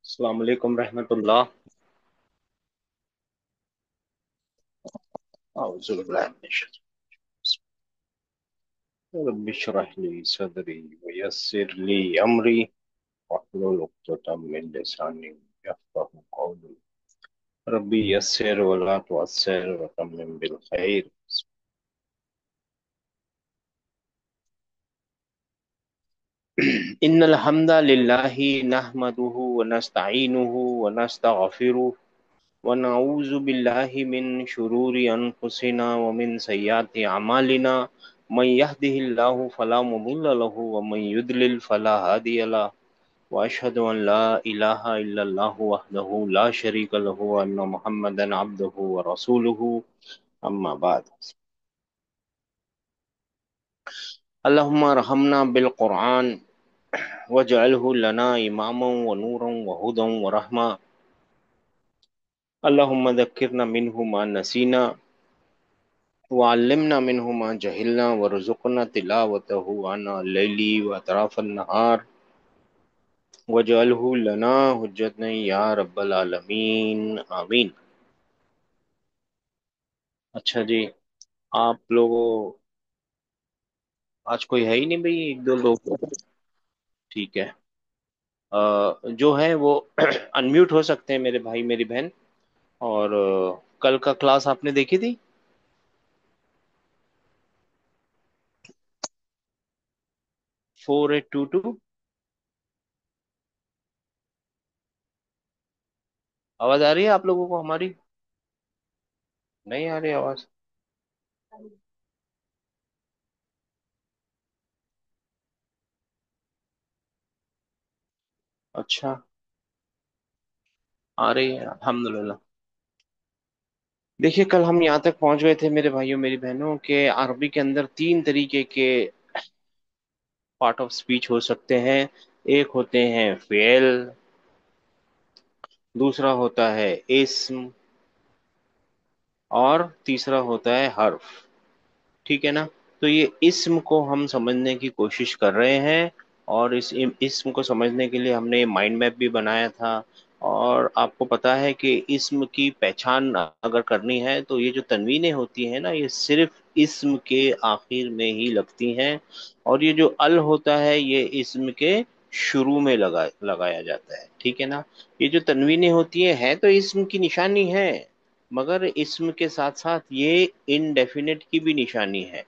अस्सलाम वालेकुम रहमतुल्लाह। औज़ु बिल्लाहि मिनश रब्बि इश्रह ली सदरी वयस्सिर ली अमरी वहलुल उक़दतम मिन लिसानी यफ़क़हू क़ौली। रब्बी यस्सिर वला तुअस्सिर वतम्मिम बिल खैर। इन्नल हम्दा लिल्लाहि नहमदुहु व नस्तईनुहु व नस्तगफिरुह व नऊज़ु बिल्लाहि मिन शुरूरि अनफुसिना व मिन सय्यिआति अमालिना मन यहदिहिल्लाहु फला मुदिल्ल लहु व मन युद्लिल फला हादिय लहु व अशहदु अन ला इलाहा इल्लल्लाहु वहदहु ला शरीका लहु व अन्न मुहम्मदन अब्दुहु व रसूलुहु अम्मा बाद। अल्लाहुम्मा रहमना बिल कुरआन वजअलहु लना इमामन व नूरन व हुदन व रहमा। अल्लाहुम्मा ज़क्किरना मिन्हु मा नसीना वअल्लिमना मिन्हु मा जहिलना वरज़ुक़ना तिलावतहु आना लैली व अतराफ़न नहार वजअलहु लना हुज्जतन या रब्बल आलमीन आमीन। अच्छा जी। आप लोगों, आज कोई है ही नहीं भाई, एक दो लोग। ठीक है। जो है वो अनम्यूट हो सकते हैं मेरे भाई मेरी बहन। और कल का क्लास आपने देखी थी? 4822। आवाज आ रही है आप लोगों को हमारी? नहीं आ रही आवाज? अच्छा। आ रही है अल्हम्दुलिल्लाह। देखिए, कल हम यहाँ तक पहुंच गए थे मेरे भाइयों मेरी बहनों के अरबी के अंदर तीन तरीके के पार्ट ऑफ स्पीच हो सकते हैं। एक होते हैं फेल, दूसरा होता है इस्म, और तीसरा होता है हर्फ। ठीक है ना? तो ये इस्म को हम समझने की कोशिश कर रहे हैं, और इस इस्म को समझने के लिए हमने माइंड मैप भी बनाया था। और आपको पता है कि इस्म की पहचान अगर करनी है तो ये जो तन्वीनें होती हैं ना, ये सिर्फ इस्म के आखिर में ही लगती हैं। और ये जो अल होता है ये इस्म के शुरू में लगाया जाता है। ठीक है ना? ये जो तन्वीनें होती हैं है तो इस्म की निशानी है, मगर इसम के साथ साथ ये इनडेफिनेट की भी निशानी है।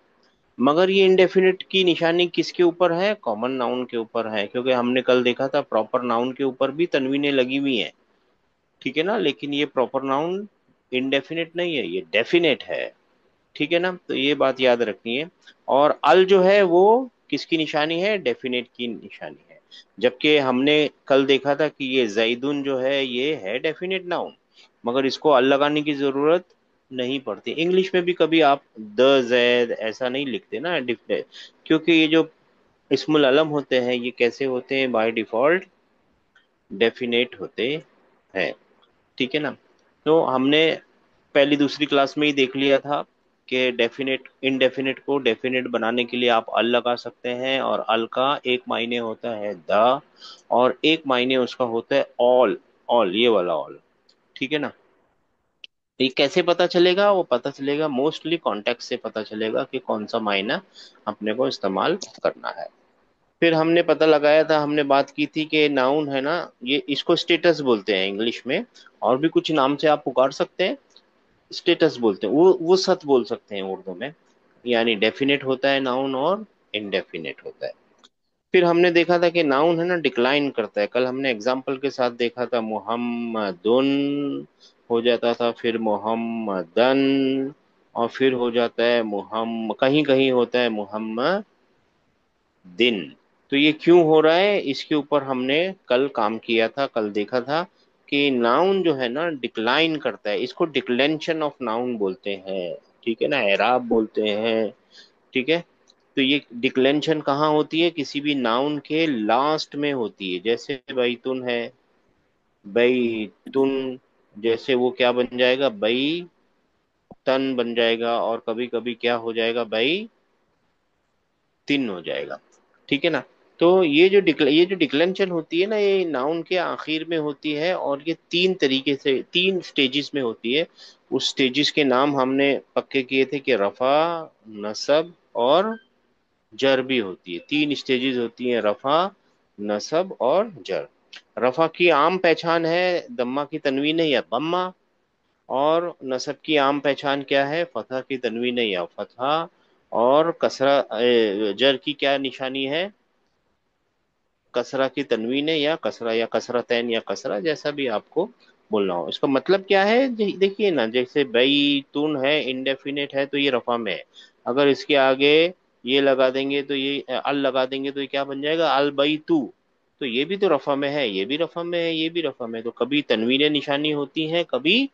मगर ये इनडेफिनेट की निशानी किसके ऊपर है? कॉमन नाउन के ऊपर है, क्योंकि हमने कल देखा था प्रॉपर नाउन के ऊपर भी तनवीनें लगी हुई हैं। ठीक है ना? लेकिन ये प्रॉपर नाउन इनडेफिनेट नहीं है, ये डेफिनेट है। ठीक है ना? तो ये बात याद रखनी है। और अल जो है वो किसकी निशानी है? डेफिनेट की निशानी है। जबकि हमने कल देखा था कि ये जैदुन जो है ये है डेफिनेट नाउन, मगर इसको अल लगाने की जरूरत नहीं पड़ती। इंग्लिश में भी कभी आप द जैद ऐसा नहीं लिखते ना, क्योंकि ये जो इस्मुल अलम होते हैं ये कैसे होते हैं? बाय डिफॉल्ट डेफिनेट होते हैं। ठीक है ना? तो हमने पहली दूसरी क्लास में ही देख लिया था कि डेफिनेट इनडेफिनेट को डेफिनेट बनाने के लिए आप अल लगा सकते हैं, और अल का एक मायने होता है द, और एक मायने उसका होता है ऑल। ऑल, ये वाला ऑल। ठीक है ना? ये कैसे पता चलेगा? वो पता चलेगा मोस्टली कॉन्टेक्स्ट से पता चलेगा कि कौन सा मायना अपने को इस्तेमाल करना है। फिर हमने पता लगाया था, हमने बात की थी कि नाउन है ना, ये इसको स्टेटस बोलते हैं इंग्लिश में। और भी कुछ नाम से आप पुकार सकते हैं। स्टेटस बोलते हैं, वो सत बोल सकते हैं उर्दू में। यानी डेफिनेट होता है नाउन और इनडेफिनेट होता है। फिर हमने देखा था कि नाउन है ना डिक्लाइन करता है। कल हमने एग्जाम्पल के साथ देखा था, मुहम्मदुन हो जाता था, फिर मुहम्मदन, और फिर हो जाता है कहीं कहीं होता है मुहम्मदिन। तो ये क्यों हो रहा है, इसके ऊपर हमने कल काम किया था, कल देखा था कि नाउन जो है ना डिक्लाइन करता है, इसको डिक्लेंशन ऑफ नाउन बोलते हैं। ठीक है ना? एराब बोलते हैं। ठीक है? तो ये डिक्लेंशन कहाँ होती है? किसी भी नाउन के लास्ट में होती है। जैसे बैतुन है, बैतुन, जैसे वो क्या बन जाएगा? बई तन बन जाएगा, और कभी कभी क्या हो जाएगा? बई तिन हो जाएगा। ठीक है ना? तो ये जो डिक्लेंशन होती है ना, ये नाउन के आखिर में होती है, और ये तीन तरीके से, तीन स्टेजेस में होती है। उस स्टेजेस के नाम हमने पक्के किए थे कि रफा, नसब और जर भी होती है। तीन स्टेजेस होती हैं, रफा, नसब और जर। रफा की आम पहचान है दम्मा की तनवीन है या दम्मा, और नसब की आम पहचान क्या है, फतह की तनवीन है या फतहा, और कसरा जर की क्या निशानी है, कसरा की तनवीन है या कसरा, या कसरतैन या कसरा, जैसा भी आपको बोलना हो। इसका मतलब क्या है, देखिए ना, जैसे बैतुन है, इंडेफिनिट है, तो ये रफा में है। अगर इसके आगे ये लगा देंगे तो ये अल लगा देंगे तो ये क्या बन जाएगा, अल बैतु। तो ये भी तो रफा में है, ये भी रफा में है, ये भी रफा में है। तो कभी तनवीन निशानी होती है, कभी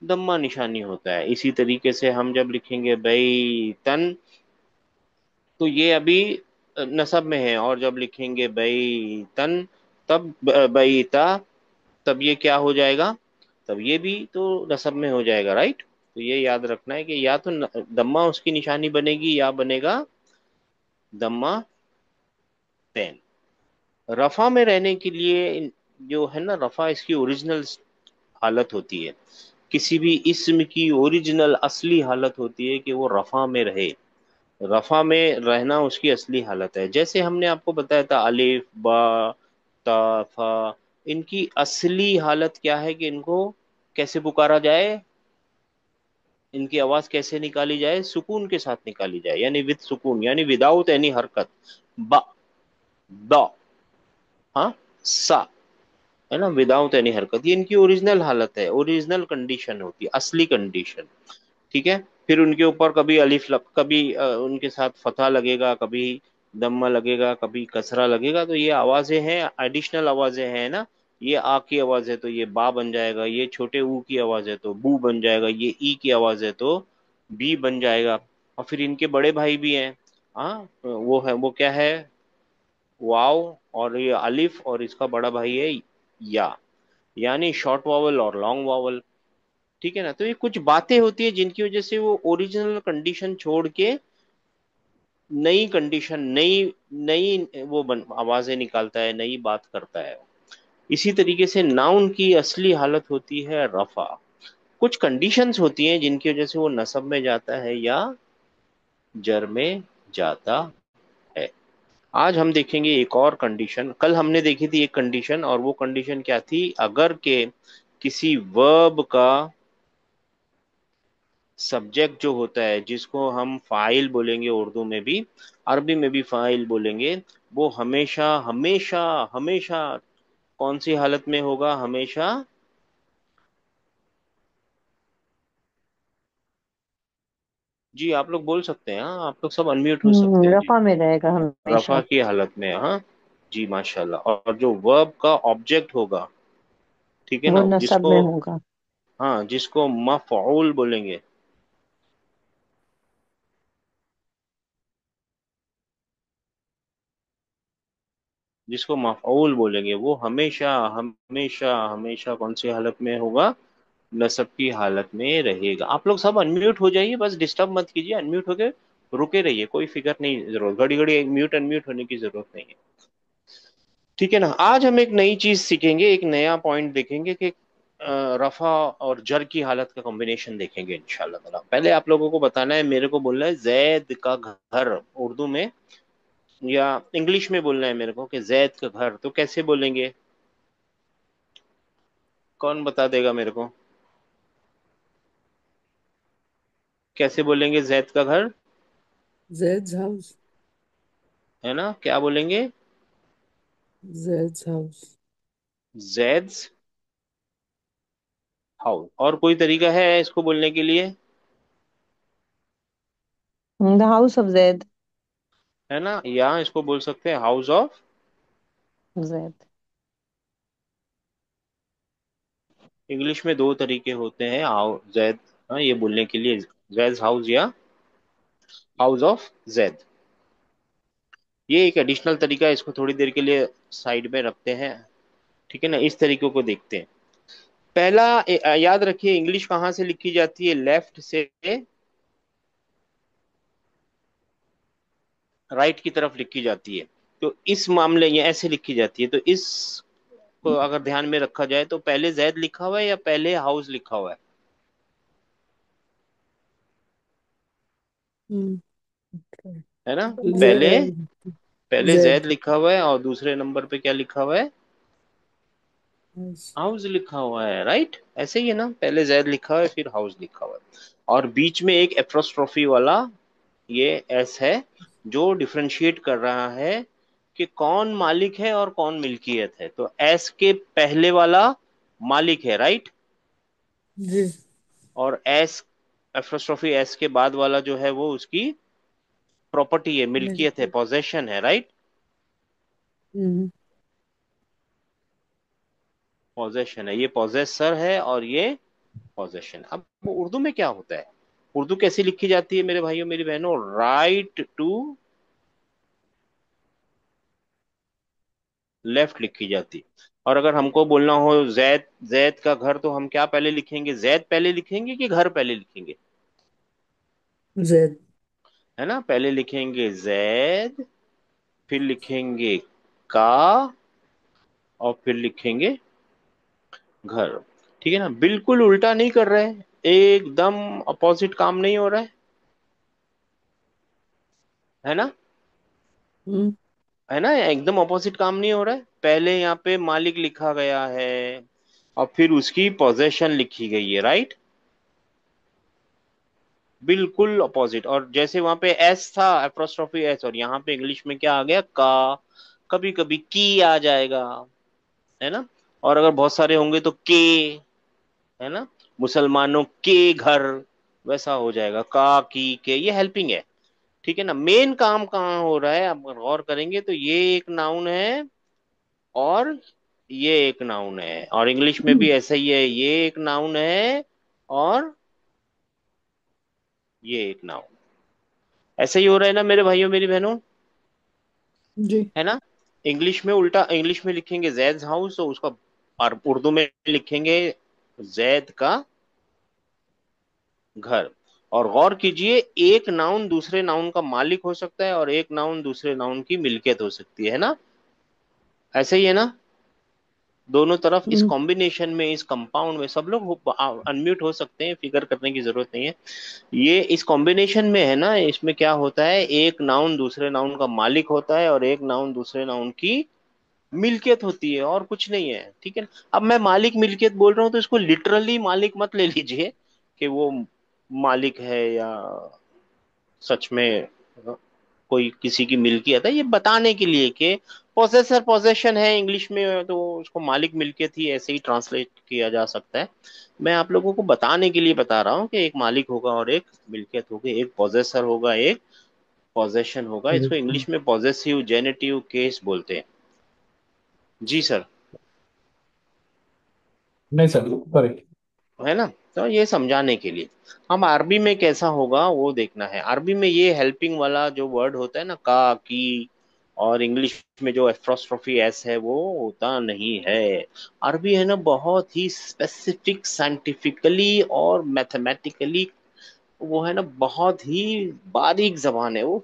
दम्मा निशानी होता है। इसी तरीके से हम जब लिखेंगे बैतन, तो ये अभी नसब में है, और जब लिखेंगे बैतन, तब बैता, तब ये क्या हो जाएगा, तब ये भी तो नसब में हो जाएगा, राइट। तो ये याद रखना है कि या तो दम्मा उसकी निशानी बनेगी या बनेगा दम्मा तेन। रफा में रहने के लिए जो है ना, रफा इसकी ओरिजिनल हालत होती है। किसी भी इस्म की ओरिजिनल असली हालत होती है कि वो रफा में रहे। रफा में रहना उसकी असली हालत है। जैसे हमने आपको बताया था अलिफ, बा, ता, फा, इनकी असली हालत क्या है कि इनको कैसे पुकारा जाए, इनकी आवाज कैसे निकाली जाए, सुकून के साथ निकाली जाए, यानी विद सुकून, यानी विदाउट एनी हरकत। बा, दा, हाँ, सा, है ना, विदाउट एनी हरकत। ये इनकी ओरिजिनल हालत है, ओरिजिनल कंडीशन होती है, असली कंडीशन। ठीक है। फिर उनके ऊपर कभी कभी उनके साथ फतह लगेगा, कभी दम्मा लगेगा, कभी कसरा लगेगा। तो ये आवाजें हैं, एडिशनल आवाजें हैं ना। ये आ की आवाज है तो ये बा बन जाएगा, ये छोटे ऊ की आवाज है तो बू बन जाएगा, ये ई की आवाज है तो बी बन जाएगा। और फिर इनके बड़े भाई भी हैं। हाँ, वो है, वो क्या है, वाव, और ये अलिफ, और इसका बड़ा भाई है या, यानी शॉर्ट वावल और लॉन्ग वावल। ठीक है ना। तो ये कुछ बातें होती है जिनकी वजह से वो ओरिजिनल कंडीशन छोड़ के नई कंडीशन, नई नई आवाजें निकालता है, नई बात करता है। इसी तरीके से नाउन की असली हालत होती है रफा। कुछ कंडीशंस होती हैं जिनकी वजह से वो नसब में जाता है या जर में जाता है। आज हम देखेंगे एक और कंडीशन। कल हमने देखी थी एक कंडीशन, और वो कंडीशन क्या थी, अगर के किसी वर्ब का सब्जेक्ट जो होता है, जिसको हम फाइल बोलेंगे उर्दू में भी, अरबी में भी फाइल बोलेंगे, वो हमेशा हमेशा हमेशा कौन सी हालत में होगा, हमेशा, जी आप लोग बोल सकते हैं, हाँ आप लोग सब अनम्यूट हो सकते हैं जी। रफा में रहेगा रफा हमेशा। की हालत में, हाँ। जी माशाल्लाह। और जो वर्ब का ऑब्जेक्ट होगा, ठीक है वो ना, नसब जिसको, में होगा। हाँ, जिसको मफऊल बोलेंगे, जिसको मफऊल बोलेंगे, वो हमेशा हमेशा हमेशा कौन सी हालत में होगा, नसब की हालत में रहेगा। आप लोग सब अनम्यूट हो जाइए, बस डिस्टर्ब मत कीजिए, अनम्यूट होके रुके रहिए, कोई फिक्र नहीं, जरूरत घड़ी घड़ी म्यूट अनम्यूट होने की जरूरत नहीं है। ठीक है ना। आज हम एक नई चीज सीखेंगे, एक नया पॉइंट देखेंगे कि रफा और जर की हालत का कॉम्बिनेशन देखेंगे इंशाल्लाह ताला। पहले आप लोगों को बताना है, मेरे को बोलना है जैद का घर उर्दू में, या इंग्लिश में बोलना है मेरे को कि जैद का घर, तो कैसे बोलेंगे, कौन बता देगा मेरे को, कैसे बोलेंगे जैद का घर, Zed's house. है ना, क्या बोलेंगे, Zed's house. जैद हाउस। और कोई तरीका है इसको बोलने के लिए, The house of Zed. है ना, या इसको बोल सकते हैं हाउस ऑफ, Zed. इंग्लिश में दो तरीके होते हैं, हाउ जैद, हाँ, ये बोलने के लिए, जैद हाउस या हाउस ऑफ जैद। ये एक एडिशनल तरीका है, इसको थोड़ी देर के लिए साइड में रखते हैं। ठीक है ना। इस तरीकों को देखते हैं। पहला, याद रखिए, इंग्लिश कहाँ से लिखी जाती है, लेफ्ट से राइट की तरफ लिखी जाती है। तो इस मामले ये ऐसे लिखी जाती है, तो इस को अगर ध्यान में रखा जाए तो पहले जैद लिखा हुआ है या पहले हाउस लिखा हुआ है? हम्म, है ना? पहले जेड। पहले जैद जेड। लिखा हुआ है और दूसरे नंबर पे क्या लिखा हुआ है? हाउस लिखा हुआ है, राइट? ऐसे ही है ना, पहले जैद लिखा हुआ है फिर हाउस लिखा हुआ है, और बीच में एक एप्रोस्ट्रोफी वाला ये एस है, जो डिफरेंशिएट कर रहा है कि कौन मालिक है और कौन मिल्कियत है। तो एस के पहले वाला मालिक है, राइट? जी। और एस एप्रोस्ट्रोफी एस के बाद वाला जो है वो उसकी प्रॉपर्टी है, मिल्कियत है, मिल्की। पॉजेशन है, राइट? हम्म। पॉजेशन है, ये पॉजेसर है और ये पॉजेशन। अब वो उर्दू में क्या होता है? उर्दू कैसी लिखी जाती है मेरे भाइयों मेरी बहनों? राइट टू लेफ्ट लिखी जाती है। और अगर हमको बोलना हो जैद, जैद का घर, तो हम क्या पहले लिखेंगे? जैद पहले लिखेंगे कि घर पहले लिखेंगे? जेड। है ना, पहले लिखेंगे जैद, फिर लिखेंगे का, और फिर लिखेंगे घर। ठीक है ना? बिल्कुल उल्टा नहीं कर रहे हैं, एकदम अपोजिट काम नहीं हो रहा है ना? हम्म। है ना, एकदम अपोजिट काम नहीं हो रहा है। पहले यहाँ पे मालिक लिखा गया है और फिर उसकी पोजेशन लिखी गई है, राइट? बिल्कुल अपोजिट। और जैसे वहां पे एस था, एप्रोस्ट्रोफी एस, और यहाँ पे इंग्लिश में क्या आ गया? का। कभी कभी की आ जाएगा, है ना? और अगर बहुत सारे होंगे तो के, है ना? मुसलमानों के घर, वैसा हो जाएगा, का की के, ये हेल्पिंग है। ठीक है ना? मेन काम कहाँ हो रहा है, आप अगर गौर करेंगे तो ये एक नाउन है और ये एक नाउन है, और इंग्लिश में भी ऐसा ही है, ये एक नाउन है और ये एक नाउन। ऐसा ही हो रहा है ना मेरे भाइयों मेरी बहनों? जी। है ना? इंग्लिश में उल्टा, इंग्लिश में लिखेंगे जैद हाउस तो उसका, और उर्दू में लिखेंगे जैद का घर। और गौर कीजिए, एक नाउन दूसरे नाउन का मालिक हो सकता है और एक नाउन दूसरे नाउन की मिल्कियत हो सकती है ना? ऐसे ही है ना? दोनों तरफ इस हम्म। कॉम्बिनेशन में, इस कंपाउंड में, सब लोग अनम्यूट हो सकते हैं, फिकर करने की जरूरत नहीं है। ये इस कॉम्बिनेशन में है ना, इसमें क्या होता है, एक नाउन दूसरे नाउन का मालिक होता है और एक नाउन दूसरे नाउन की मिल्कियत होती है, और कुछ नहीं है। ठीक है ना? अब मैं मालिक मिल्कियत बोल रहा हूँ तो इसको लिटरली मालिक मत ले लीजिए कि वो मालिक है या सच में कोई किसी की मिल्कियत है। ये बताने के लिए कि पोजेसर पोजेशन है इंग्लिश में, तो उसको मालिक मिल्कियत ही ऐसे ही ट्रांसलेट किया जा सकता है। मैं आप लोगों को बताने के लिए बता रहा हूँ कि एक मालिक होगा और एक मिल्कियत होगी, एक पोजेसर होगा, एक पोजेशन होगा। इसको इंग्लिश में पॉजेसिव जेनेटिव केस बोलते हैं। जी सर। नहीं सर, सॉरी। है ना? तो ये समझाने के लिए। हम अरबी में कैसा होगा वो देखना है। अरबी में ये हेल्पिंग वाला जो वर्ड होता है ना, का की, और इंग्लिश में जो एप्रोस्ट्रोफी एस है वो होता नहीं है। अरबी है ना बहुत ही स्पेसिफिक, साइंटिफिकली और मैथमेटिकली, वो है ना बहुत ही बारीक जबान है वो।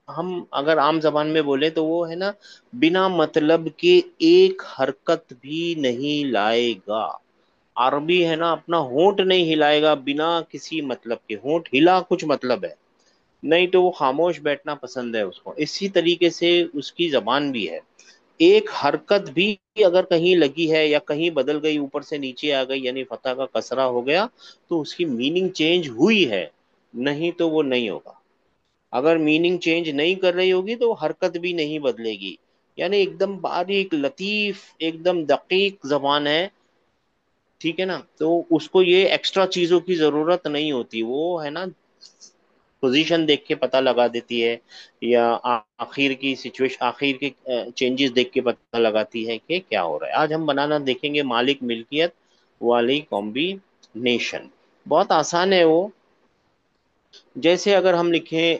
हम अगर आम जबान में बोले तो वो है ना, बिना मतलब के एक हरकत भी नहीं लाएगा। अरबी है ना अपना होंठ नहीं हिलाएगा बिना किसी मतलब के। होंठ हिला कुछ मतलब है, नहीं तो वो खामोश बैठना पसंद है उसको। इसी तरीके से उसकी जबान भी है। एक हरकत भी अगर कहीं लगी है या कहीं बदल गई, ऊपर से नीचे आ गई, यानी फतह का कसरा हो गया, तो उसकी मीनिंग चेंज हुई है, नहीं तो वो नहीं होगा। अगर मीनिंग चेंज नहीं कर रही होगी तो हरकत भी नहीं बदलेगी। यानी एकदम बारीक लतीफ, एकदम दकीक जबान है। ठीक है ना? तो उसको ये एक्स्ट्रा चीजों की जरूरत नहीं होती, वो है ना पोजीशन देख के पता लगा देती है, या आखिर की सिचुएशन, आखिर के चेंजेस देख के पता लगाती है कि क्या हो रहा है। आज हम बनाना देखेंगे मालिक मिल्कियत वाली कॉम्बिनेशन। बहुत आसान है वो। जैसे अगर हम लिखें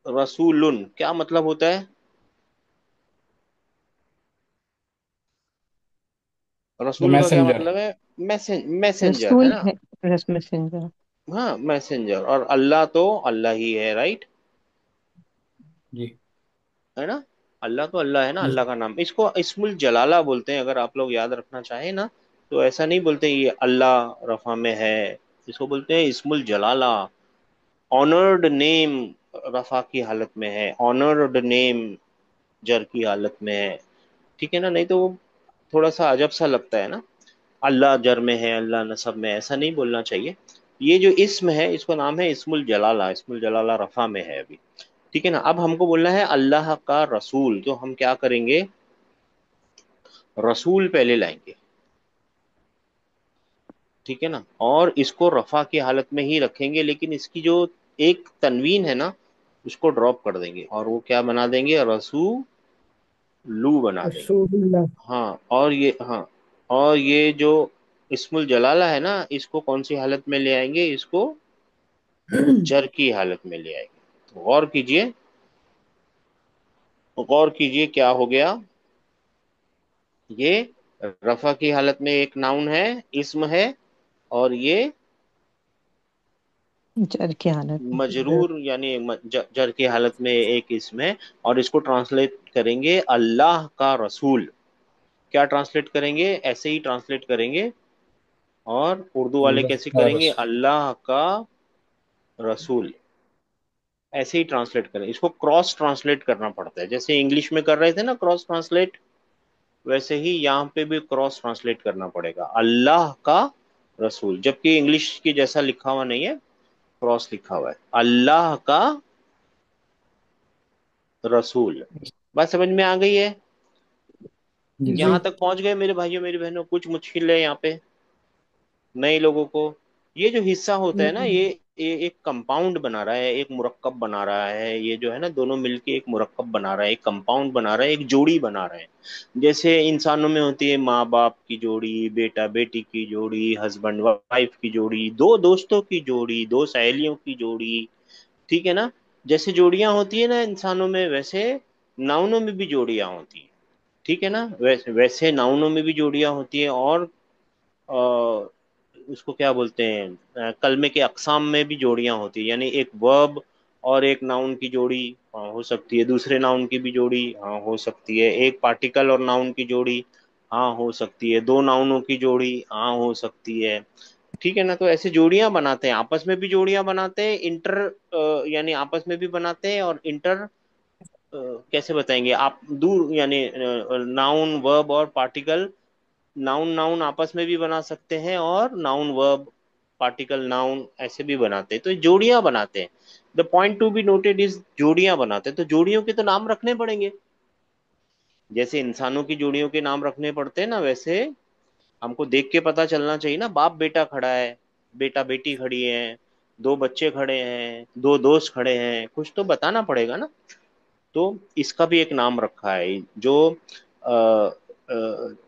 रसूलुन, क्या मतलब होता है? द रसूल का क्या मैसेंजर। मतलब है? मैसेंजर, है रसूल ना? है। रस मैसेंजर। हाँ, मैसेंजर। और अल्लाह तो अल्लाह ही है, राइट? जी। है ना। अल्लाह तो अल्लाह है ना, जी। अल्लाह का नाम। इसको इस्मुल जलाला बोलते हैं, अगर आप लोग याद रखना चाहें ना। तो ऐसा नहीं बोलते ये अल्लाह रफा में है, इसको बोलते हैं इस्मुल जलाला। ऑनर्ड नेम रफा की हालत में है, ऑनर्ड नेम जर की हालत में है। ठीक है ना, नहीं तो वो थोड़ा सा अजब सा लगता है ना। अल्लाह जर में है, अल्लाह नसब में है, ऐसा नहीं बोलना चाहिए। ये जो इस्म है, इसका नाम है इस्मुल जलाला, इस्मुल जलाला रफा में है अभी। ठीक है ना। अब हमको बोलना है अल्लाह का रसूल, तो हम क्या करेंगे, रसूल पहले लाएंगे। ठीक है ना, और इसको रफा की हालत में ही रखेंगे, लेकिन इसकी जो एक तनवीन है ना, उसको ड्रॉप कर देंगे और वो क्या बना देंगे, रसूलू बना देंगे। रसूलुल्लाह। हाँ, और ये, हाँ, और ये जो इस्मुल जलाला है ना, इसको कौन सी हालत में ले आएंगे, इसको जर की हालत में ले आएंगे। तो गौर कीजिए, गौर कीजिए क्या हो गया। ये रफा की हालत में एक नाउन है, इस्म है, और ये जर की हालत में। मजरूर यानी जर की हालत में एक इसम है। और इसको ट्रांसलेट करेंगे अल्लाह का रसूल। क्या ट्रांसलेट करेंगे, ऐसे ही ट्रांसलेट करेंगे। और उर्दू वाले अल्लाह कैसे का करेंगे, रसूल। अल्लाह का रसूल। ऐसे ही ट्रांसलेट करें, इसको क्रॉस ट्रांसलेट करना पड़ता है, जैसे इंग्लिश में कर रहे थे ना क्रॉस ट्रांसलेट, वैसे ही यहाँ पे भी क्रॉस ट्रांसलेट करना पड़ेगा, अल्लाह का रसूल। जबकि इंग्लिश की जैसा लिखा हुआ नहीं है, क्रॉस लिखा हुआ है, अल्लाह का रसूल। बात समझ में आ गई है। जी। जी। यहाँ तक पहुंच गए मेरे भाइयों मेरी बहनों, कुछ मुश्किल है यहाँ पे नए लोगों को। ये जो हिस्सा होता है ना, ये एक कंपाउंड बना रहा है, एक मुरक्कब बना रहा है, ये जो है ना दोनों मिलके एक मुरक्कब बना रहा है, एक कंपाउंड बना रहा है, एक जोड़ी बना रहे हैं। जैसे इंसानों में होती है माँ बाप की जोड़ी, बेटा बेटी की जोड़ी, हस्बैंड वाइफ की जोड़ी, दो दोस्तों की जोड़ी, दो सहेलियों की जोड़ी। ठीक है ना। जैसे जोड़ियां होती है ना इंसानों में, वैसे नाउनों में भी जोड़ियां होती हैं। ठीक है ना, वैसे वैसे नाउनों में भी जोड़ियां होती हैं। और उसको क्या बोलते हैं, कलमे के अकसाम में भी जोड़ियां होती है, यानी एक वर्ब और एक नाउन की जोड़ी, हाँ, हो सकती है। दूसरे नाउन की भी जोड़ी, हाँ, हो सकती है। एक पार्टिकल और नाउन की जोड़ी, हाँ, हो सकती है। दो नाउनों की जोड़ी, हाँ, हो सकती है। ठीक है ना। तो ऐसे जोड़ियां बनाते हैं, आपस में भी जोड़ियां बनाते हैं, इंटर यानी आपस में भी बनाते हैं, और इंटर कैसे बताएंगे आप, दूर यानी नाउन वर्ब और पार्टिकल, नाउन नाउन आपस में भी बना सकते हैं, और नाउन वर्ब पार्टिकल नाउन ऐसे भी बनाते हैं। तो ये जोड़ियां बनाते हैं। The point to be noted is, जोड़ियां बनाते हैं, तो जोड़ियों के तो नाम रखने पड़ेंगे। जैसे इंसानों की जोड़ियों के नाम रखने पड़ते हैं ना, वैसे हमको देख के पता चलना चाहिए ना, बाप बेटा खड़ा है, बेटा बेटी खड़ी है, दो बच्चे खड़े हैं, दो दोस्त खड़े हैं, कुछ तो बताना पड़ेगा ना। तो इसका भी एक नाम रखा है, जो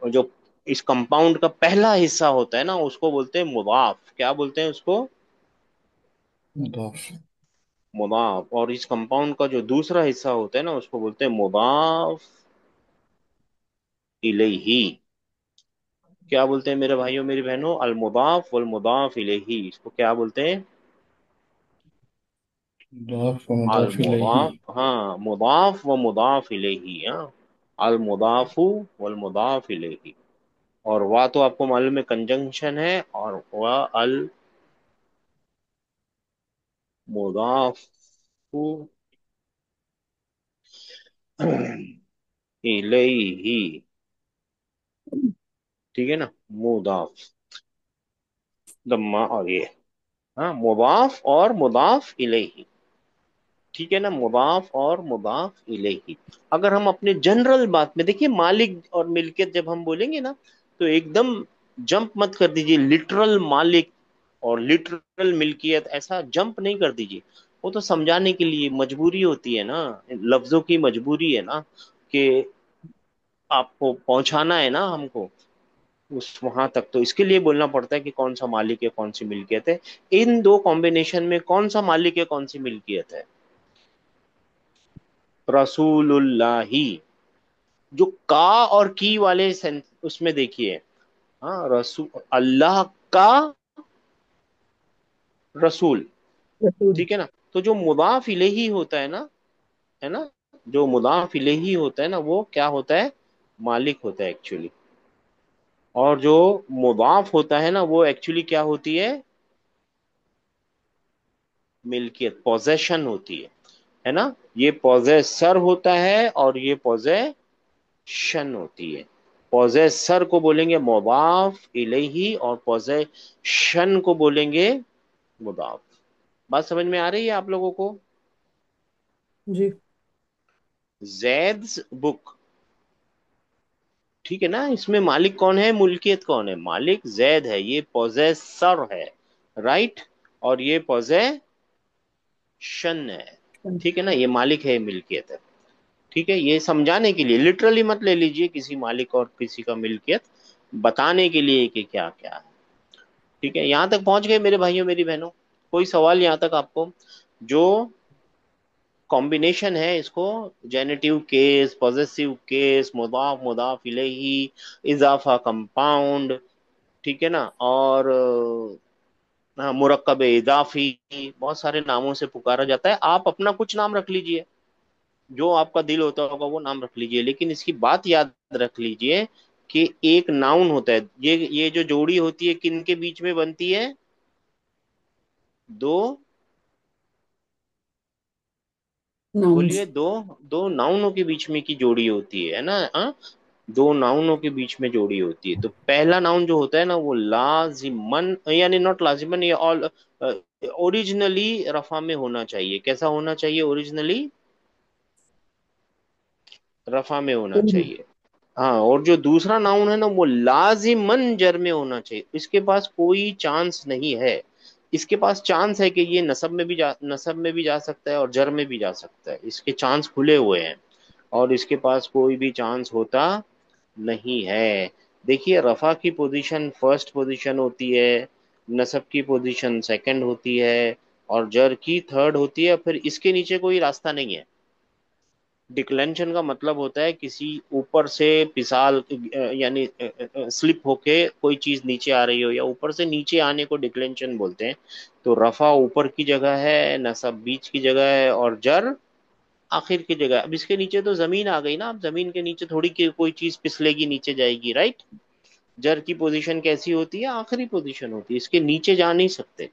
जो इस कंपाउंड का पहला हिस्सा होता है ना, उसको बोलते हैं मुदाफ। क्या बोलते हैं उसको, मुदाफ। मुदाफ। और इस कंपाउंड का जो दूसरा हिस्सा होता है ना, उसको बोलते हैं मुदाफ इलैही। क्या बोलते हैं मेरे भाइयों मेरी बहनों, अल मुदाफ वल मुदाफ इलैही, इसको क्या बोलते हैं, मुदाफ व अल मुदाफ इलैही। मुदाफ, हाँ, मुदाफ व मुदाफ इलैही, हाँ, अल मुदाफु वल मुदाफ इलैही। और वाह तो आपको मालूम है कंजंक्शन है, और वाह अल मुदाफु इलैही। ठीक है ना, मुदाफ, दम्मा और ये, हाँ, मुदाफ और मुदाफ इलैही। ठीक है ना, मुदाफ और मुदाफ इलैही। अगर हम अपने जनरल बात में देखिए, मालिक और मिल्कियत जब हम बोलेंगे ना, तो एकदम जंप मत कर दीजिए, लिटरल मालिक और लिटरल मिल्कियत, ऐसा जंप नहीं कर दीजिए। वो तो समझाने के लिए मजबूरी होती है ना, लफ्जों की मजबूरी है ना, कि आपको पहुंचाना है ना हमको उस वहां तक, तो इसके लिए बोलना पड़ता है कि कौन सा मालिक है, कौन सी मिल्कियत है। इन दो कॉम्बिनेशन में कौन सा मालिक है, कौन सी मिल्कियत है, रसूलुल्लाही। जो का और की वाले उसमें देखिए, हाँ, रसूल, अल्लाह का रसूल। रसूल। ठीक है ना। तो जो मुदाफ इलेही होता है ना, है ना, जो मुदाफ इलेही होता है ना वो क्या होता है, मालिक होता है एक्चुअली। और जो मुदाफ होता है ना वो एक्चुअली क्या होती है, मिल्कियत, पोजेशन होती है ना। ये पोजेसर होता है और ये पोजेशन होती है। पोजेसर को बोलेंगे मुदाफ इलेही और पोजेशन को बोलेंगे मुदाफ। बात समझ में आ रही है आप लोगों को? जी। जैद्स बुक, ठीक है ना, इसमें मालिक कौन है, मुल्कियत कौन है, मालिक जैद है, ये पोजेसर है, राइट। और ये पोजेशन है, ठीक है ना, ये मालिक है, ये मिल्कियत है। ठीक है, ये समझाने के लिए, लिटरली मत ले लीजिए किसी मालिक और किसी का मिल्कियत, बताने के लिए कि क्या क्या है। ठीक है, यहां तक पहुंच गए मेरे भाइयों मेरी बहनों? कोई सवाल यहां तक आपको? जो कॉम्बिनेशन है इसको, जेनेटिव केस, पॉजेसिव केस, मुदाफ मुदाफ इलेही, इजाफा कंपाउंड, ठीक है ना, और हाँ, मुरक्कब इजाफी, बहुत सारे नामों से पुकारा जाता है। आप अपना कुछ नाम रख लीजिए, जो आपका दिल होता होगा वो नाम रख लीजिए, लेकिन इसकी बात याद रख लीजिए कि एक नाउन होता है, ये जो जोड़ी होती है किन के बीच में बनती है, दो, नाउन्स। बोलिए, दो, दो नाउनों के बीच में की जोड़ी होती है ना, हाँ, दो नाउनों के बीच में जोड़ी होती है। तो पहला नाउन जो होता है ना वो लाजिमन, यानी नॉट लाजिमन, ये ऑल ओरिजिनली रफा में होना चाहिए। कैसा होना चाहिए, ओरिजिनली रफा में होना चाहिए। हाँ, और जो दूसरा नाउन है ना वो लाजिमन जर में होना चाहिए। इसके पास कोई चांस नहीं है, इसके पास चांस है कि ये नसब में भी जा सकता है और जर में भी जा सकता है, इसके चांस खुले हुए हैं। और इसके पास कोई भी चांस होता नहीं है। देखिए, रफा की पोजीशन फर्स्ट पोजीशन होती है, नसब की पोजीशन सेकंड होती है, और जर की थर्ड होती है, फिर इसके नीचे कोई रास्ता नहीं है। डिक्लेंशन का मतलब होता है किसी ऊपर से पिसाल, यानी स्लिप होके कोई चीज नीचे आ रही हो, या ऊपर से नीचे आने को डिक्लेंशन बोलते हैं। तो रफा ऊपर की जगह है, नसब बीच की जगह है, और जर आखिर की जगह है। अब इसके नीचे तो जमीन आ गई ना, अब जमीन के नीचे थोड़ी कोई चीज फिसलेगी नीचे जाएगी, राइट। जर की पोजीशन कैसी होती है, आखिरी पोजीशन होती है, इसके नीचे जा नहीं सकते।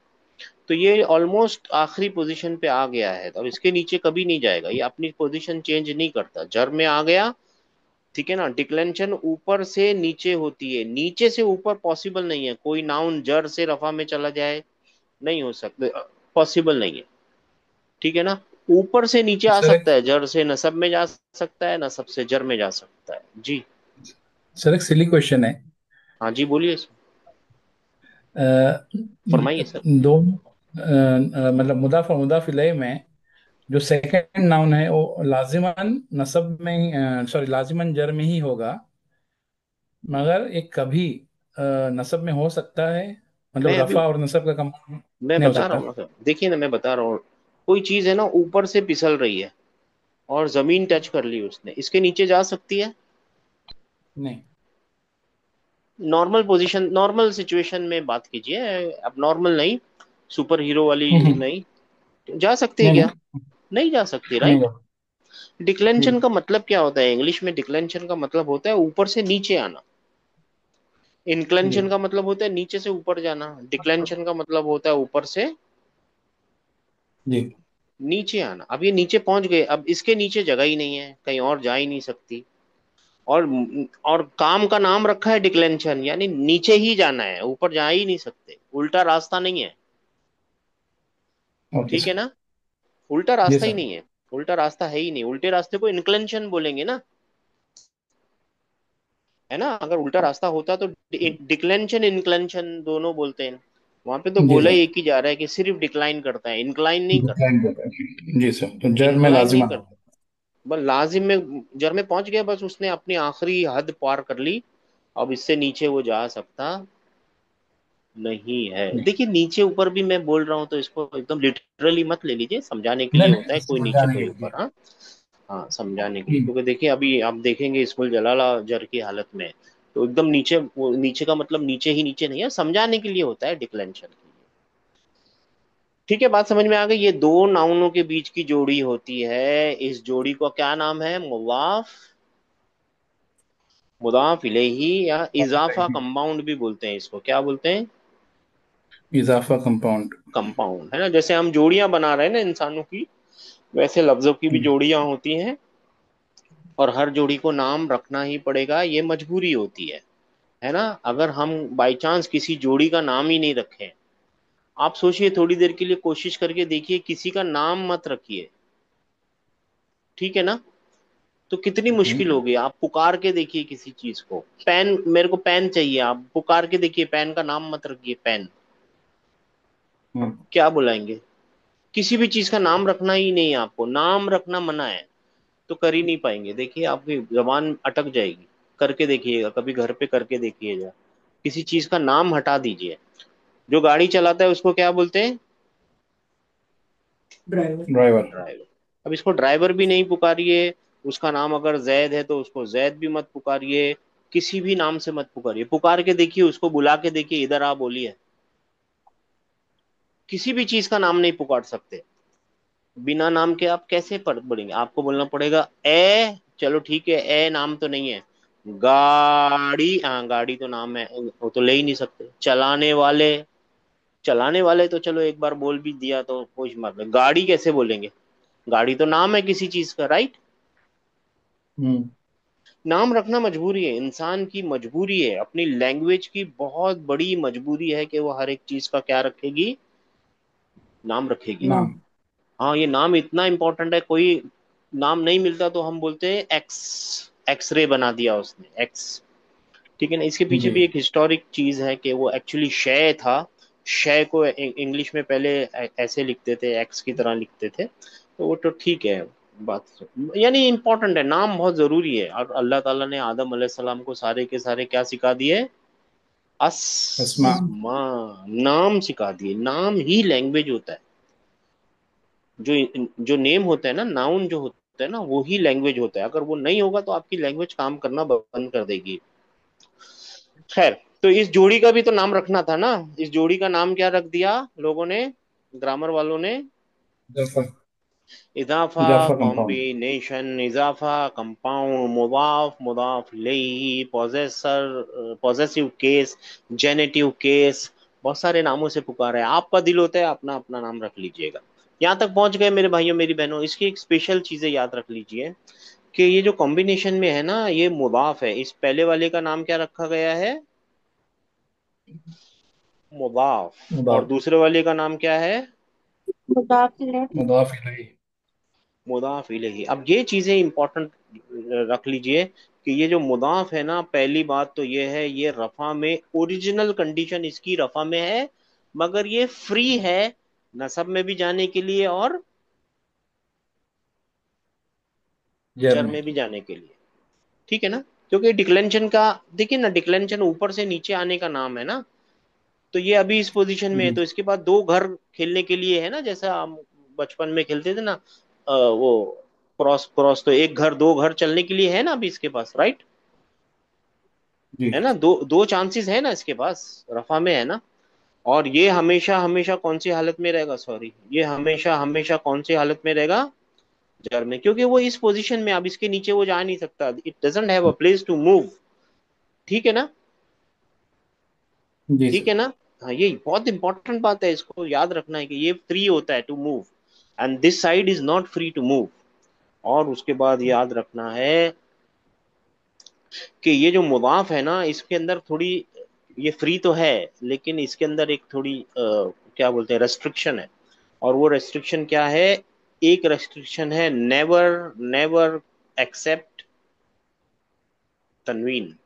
तो ये ऑलमोस्ट आखिरी पोजीशन पे आ गया है, तो अब इसके नीचे कभी नहीं जाएगा, ये अपनी पोजीशन चेंज नहीं करता, जर में आ गया। ठीक है ना, डिक्लेंशन ऊपर से नीचे होती है, नीचे से ऊपर पॉसिबल नहीं है, कोई नाउन जर से रफा में चला जाए, नहीं हो सकते, पॉसिबल नहीं है। ठीक है ना, ऊपर से नीचे आ सर सकता एक है, जर से नसब में जा सकता है, नसब से जर में जा सकता है जी। सर एक सिली क्वेश्चन है। हाँ जी, बोलिए सर, अ, फरमाइए सर। दो मतलब मुदाफ और मुदाफ इलैह में जो सेकंड नाउन है वो लाजिमन नसब में, सॉरी लाजिमन जर में ही होगा, मगर ये कभी नसब में हो सकता है, मैं मतलब अभी रफा और नसब का कम मैं नहीं हो बता रहा सकता। हूँ ना सर, देखिए ना, मैं बता रहा हूँ, कोई चीज है ना ऊपर से फिसल रही है और जमीन टच कर ली उसने, इसके नीचे जा सकती है? नहीं। नॉर्मल पोजीशन, नॉर्मल सिचुएशन में बात कीजिए, अब नॉर्मल नहीं, सुपर हीरो वाली हम्म, नहीं, जा सकती है नहीं क्या? नहीं नहीं जा सकती, नहीं राइट। होगा। डिक्लेंशन जी। का मतलब क्या होता है, इंग्लिश में डिक्लेंशन का मतलब होता है ऊपर से नीचे आना। जी। इंक्लेंशन का मतलब होता है नीचे से ऊपर जाना, डिक्लेंशन का मतलब होता है ऊपर से जी। नीचे आना। अब ये नीचे पहुंच गए, अब इसके नीचे जगह ही नहीं है, कहीं और जा ही नहीं सकती। और और काम का नाम रखा है डिक्लेंशन, यानी नीचे ही जाना है, ऊपर जा ही नहीं सकते, उल्टा रास्ता नहीं है। ओके ठीक है सर। ना, उल्टा जी रास्ता ही सर। नहीं है, उल्टा रास्ता है ही नहीं, उल्टे रास्ते को इनक्लेंशन बोलेंगे ना, है ना। अगर उल्टा रास्ता होता तो डिक्लेंशन इनक्लेंशन दोनों बोलते हैं। वहां पे तो जी बोला ही सर। एक ही जा रहा है कि सिर्फ डिक्लाइन करता है, इंक्लाइन नहीं करता, डिक्लाइन करता है जी सर, तो जर में इंक्लाइन नहीं लाजिमा करता। होगा। बस लाजिम में जर में पहुंच गया, बस उसने अपनी आखिरी हद पार कर ली, अब इससे नीचे वो जा सकता नहीं है। देखिए, नीचे ऊपर भी मैं बोल रहा हूँ तो इसको एकदम लिटरली मत ले लीजिए, समझाने के लिए नहीं होता नहीं है, कोई नीचे समझाने कोई के लिए। ऊपर, हाँ। हाँ, समझाने के लिए, जी। क्योंकि देखिए अभी आप देखेंगे इसमुल जलाला जर की हालत में, तो एकदम नीचे, वो नीचे का मतलब नीचे ही नीचे नहीं है, समझाने के लिए होता है डिक्लेंशन। ठीक है, बात समझ में आ गई। ये दो नाउनों के बीच की जोड़ी होती है, इस जोड़ी को क्या नाम है? मुवाफ, मुदाफ इलेही, या इजाफा कंपाउंड भी बोलते हैं इसको। क्या बोलते हैं? इजाफा कंपाउंड। कंपाउंड, है ना। जैसे हम जोड़ियां बना रहे हैं ना इंसानों की, वैसे लफ्जों की भी जोड़ियां होती हैं, और हर जोड़ी को नाम रखना ही पड़ेगा, ये मजबूरी होती है ना। अगर हम बाई चांस किसी जोड़ी का नाम ही नहीं रखें, आप सोचिए, थोड़ी देर के लिए कोशिश करके देखिए, किसी का नाम मत रखिए, ठीक है ना। तो कितनी मुश्किल होगी। आप पुकार के देखिए किसी चीज को, पेन, मेरे को पेन चाहिए, आप पुकार के देखिए, पेन का नाम मत रखिए, पेन, क्या बुलाएंगे? किसी भी चीज का नाम रखना ही नहीं है, आपको नाम रखना मना है, तो कर ही नहीं पाएंगे। देखिए आपकी जबान अटक जाएगी। करके देखिएगा, कभी घर पे करके देखिएगा, किसी चीज का नाम हटा दीजिए। जो गाड़ी चलाता है उसको क्या बोलते हैं? ड्राइवर। ड्राइवर। अब इसको ड्राइवर भी नहीं पुकारिए, उसका नाम अगर जैद है तो उसको जैद भी मत पुकारिए, किसी भी नाम से मत पुकारिए। पुकार के देखिए, उसको बुला के देखिए, इधर आ बोलिए। किसी भी चीज का नाम नहीं पुकार सकते। बिना नाम के आप कैसे पढ़ पढ़ेंगे? आपको बोलना पड़ेगा ए, चलो ठीक है, ए नाम तो नहीं है। गाड़ी, हाँ गाड़ी तो नाम है, वो तो ले ही नहीं सकते। चलाने वाले, चलाने वाले तो चलो एक बार बोल भी दिया तो कोई मतलब, गाड़ी कैसे बोलेंगे? गाड़ी तो नाम है किसी चीज का, राइट। हम्म। नाम रखना मजबूरी है, इंसान की मजबूरी है, अपनी लैंग्वेज की बहुत बड़ी मजबूरी है कि वो हर एक चीज का क्या रखेगी? नाम रखेगी। नाम। हाँ, ये नाम इतना इंपॉर्टेंट है। कोई नाम नहीं मिलता तो हम बोलते हैं एक्स, एक्सरे बना दिया उसने, एक्स। ठीक है ना। इसके पीछे जी। भी एक हिस्टोरिक चीज है कि वो एक्चुअली शय था। शय को इंग्लिश में पहले ऐसे लिखते थे, एक्स की तरह लिखते थे, तो वो तो ठीक है बात। यानी इंपॉर्टेंट है, नाम बहुत जरूरी है। और अल्लाह ताला ने आदम अलैहिस्सलाम को सारे के सारे क्या सिखा दिए? अस्मा। अस्मा, नाम सिखा दिए। नाम ही लैंग्वेज होता है। जो जो नेम होता है ना, नाउन जो होता है ना, वो ही लैंग्वेज होता है। अगर वो नहीं होगा तो आपकी लैंग्वेज काम करना बंद कर देगी। खैर, तो इस जोड़ी का भी तो नाम रखना था ना। इस जोड़ी का नाम क्या रख दिया लोगों ने, ग्रामर वालों ने? इजाफा। इजाफा, इजाफा कंपाउंड। कॉम्बिनेशन, इजाफा, कंपाउंड, मुदाफ, मुदाफ इलैहि, possessor, possessive case, genitive case, बहुत सारे नामों से पुकारा है। आपका दिल होता है अपना अपना नाम रख लीजिएगा। यहाँ तक पहुंच गए मेरे भाइयों मेरी बहनों, इसकी एक स्पेशल चीजें याद रख लीजिए कि ये जो कॉम्बिनेशन में है ना, ये मुदाफ है। इस पहले वाले का नाम क्या रखा गया है? मुदाफ। और मुदाफ। दूसरे वाले का नाम क्या है? मुदाफ इलैहि। मुदाफ इलेही। अब ये चीजें इंपॉर्टेंट रख लीजिए कि ये जो मुदाफ है ना, पहली बात तो ये है, ये रफा में ओरिजिनल कंडीशन इसकी रफा में है, मगर ये फ्री है नसब में भी जाने के लिए और जर जर में। में भी जाने के लिए। ठीक है ना। क्योंकि डिक्लेंशन का, देखिए ना, डिक्लेंशन ऊपर से नीचे आने का नाम है ना। तो ये अभी इस पोजीशन में है, जी। तो इसके बाद दो घर खेलने के लिए है ना, जैसा हम बचपन में खेलते थे ना, वो क्रॉस क्रॉस, तो एक घर दो घर चलने के लिए है ना अभी इसके पास, राइट। जी। है ना, दो दो चांसेस है ना इसके पास, रफा में है ना। और ये हमेशा हमेशा कौन सी हालत में रहेगा? सॉरी, ये हमेशा हमेशा कौन सी हालत में रहेगा? जर में, क्योंकि वो इस पोजीशन में, अब इसके नीचे वो जा नहीं सकता, it doesn't have a place to move. ठीक है ना। जी ठीक सर। है ना। हाँ, ये बहुत इंपॉर्टेंट बात है, इसको याद रखना है कि ये फ्री होता है to move, and this side is not free to move. और उसके बाद याद रखना है कि ये जो मुदाफ है ना, इसके अंदर थोड़ी, ये फ्री तो है, लेकिन इसके अंदर एक थोड़ी क्या बोलते हैं, रेस्ट्रिक्शन है। और वो रेस्ट्रिक्शन क्या है? एक रेस्ट्रिक्शन है, नेवर नेवर एक्सेप्ट तनवीन।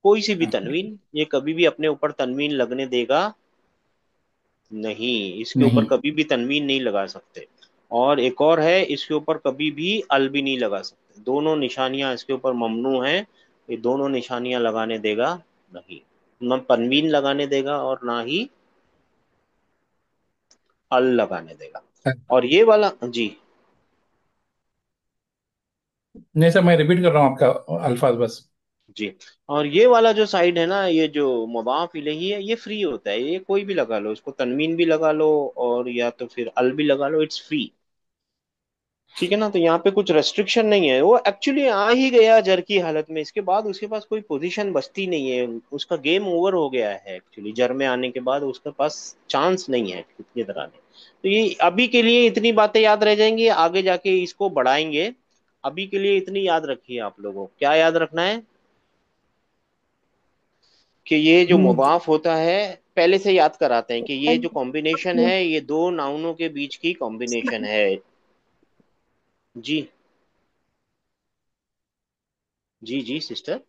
कोई सी भी अच्छा। तनवीन, ये कभी भी अपने ऊपर तनवीन लगने देगा नहीं, इसके ऊपर नहीं। कभी भी तनवीन नहीं लगा सकते। और एक और है, इसके ऊपर कभी भी अल भी नहीं लगा सकते। दोनों निशानियां इसके ऊपर ममनू हैं। ये दोनों निशानियां लगाने देगा नहीं, न तनवीन लगाने देगा और ना ही अल लगाने देगा। और ये वाला जी, नहीं सर, मैं रिपीट कर रहा हूँ आपका अल्फाज बस। जी। और ये वाला जो साइड है ना, ये जो मुदाफ इलैही है, ये फ्री होता है, ये कोई भी लगा लो, इसको तनवीन भी लगा लो और या तो फिर अल भी लगा लो, इट्स फ्री। ठीक है ना, तो यहाँ पे कुछ रेस्ट्रिक्शन नहीं है, वो एक्चुअली आ ही गया जर की हालत में, इसके बाद उसके पास कोई पोजीशन बचती नहीं है, उसका गेम ओवर हो गया है एक्चुअली, जर में आने के बाद उसके पास चांस नहीं है कितनी तरह ने। तो ये अभी के लिए इतनी बातें याद रह जाएंगी, आगे जाके इसको बढ़ाएंगे। अभी के लिए इतनी याद रखिए, आप लोगों को क्या याद रखना है कि ये जो हम्म, मुदाफ होता है, पहले से याद कराते हैं कि ये जो कॉम्बिनेशन है ये दो नाउनों के बीच की कॉम्बिनेशन है। जी। जी जी सिस्टर।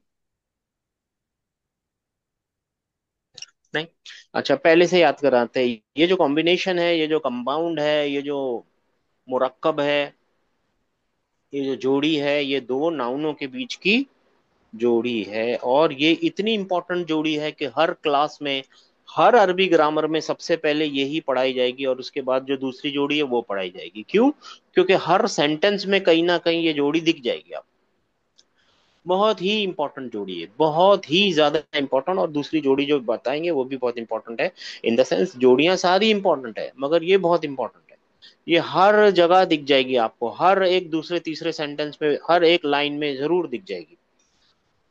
नहीं। अच्छा, पहले से याद कराते हैं, ये जो कॉम्बिनेशन है, ये जो कंपाउंड है, ये जो मुरक्कब है, ये जो जोड़ी है, ये दो नाउनों के बीच की जोड़ी है, और ये इतनी इंपॉर्टेंट जोड़ी है कि हर क्लास में, हर अरबी ग्रामर में सबसे पहले यही पढ़ाई जाएगी, और उसके बाद जो दूसरी जोड़ी है वो पढ़ाई जाएगी। क्यों? क्योंकि हर सेंटेंस में कहीं ना कहीं ये जोड़ी दिख जाएगी आप। बहुत ही इंपॉर्टेंट जोड़ी है, बहुत ही ज्यादा इंपॉर्टेंट, और दूसरी जोड़ी जो बताएंगे वो भी बहुत इंपॉर्टेंट है। इन द सेंस जोड़ियां सारी इंपॉर्टेंट है, मगर ये बहुत इंपॉर्टेंट है। ये हर जगह दिख जाएगी आपको, हर एक दूसरे तीसरे सेंटेंस में, हर एक लाइन में जरूर दिख जाएगी।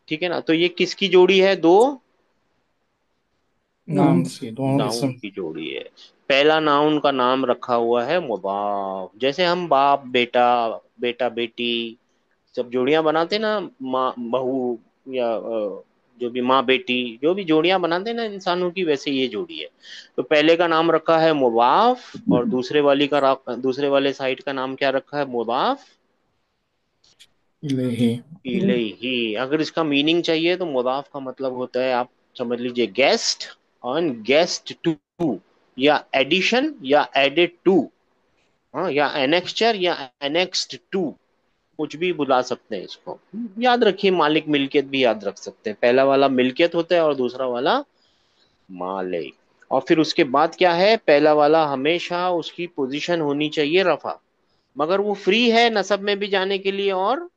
ठीक है ना, तो ये किसकी जोड़ी है? दो नाम सी दोनों नाउन इसम। की जोड़ी है। पहला नाउन का नाम रखा हुआ है मुदाफ, जैसे हम बाप बेटा, बेटा बेटी, जब जोड़ियां बनाते ना, माँ बहू, या जो भी माँ बेटी, जो भी जोड़ियां बनाते ना इंसानों की, वैसे ये जोड़ी है। तो पहले का नाम रखा है मुदाफ, और दूसरे वाले साइड का नाम क्या रखा है? मुदाफ इलेही। इलैही। अगर इसका मीनिंग चाहिए तो मुदाफ का मतलब होता है, आप समझ लीजिए, गेस्ट ऑन गेस्ट टू, या एडिशन या एडेड टू, हाँ, या एनेक्स्चर या एनेक्स्ड टू, कुछ भी बुला सकते हैं इसको। याद रखिए, मालिक मिल्कियत भी याद रख सकते हैं, पहला वाला मिल्कियत होता है और दूसरा वाला मालिक। और फिर उसके बाद क्या है, पहला वाला हमेशा उसकी पोजीशन होनी चाहिए रफा, मगर वो फ्री है नसब में भी जाने के लिए और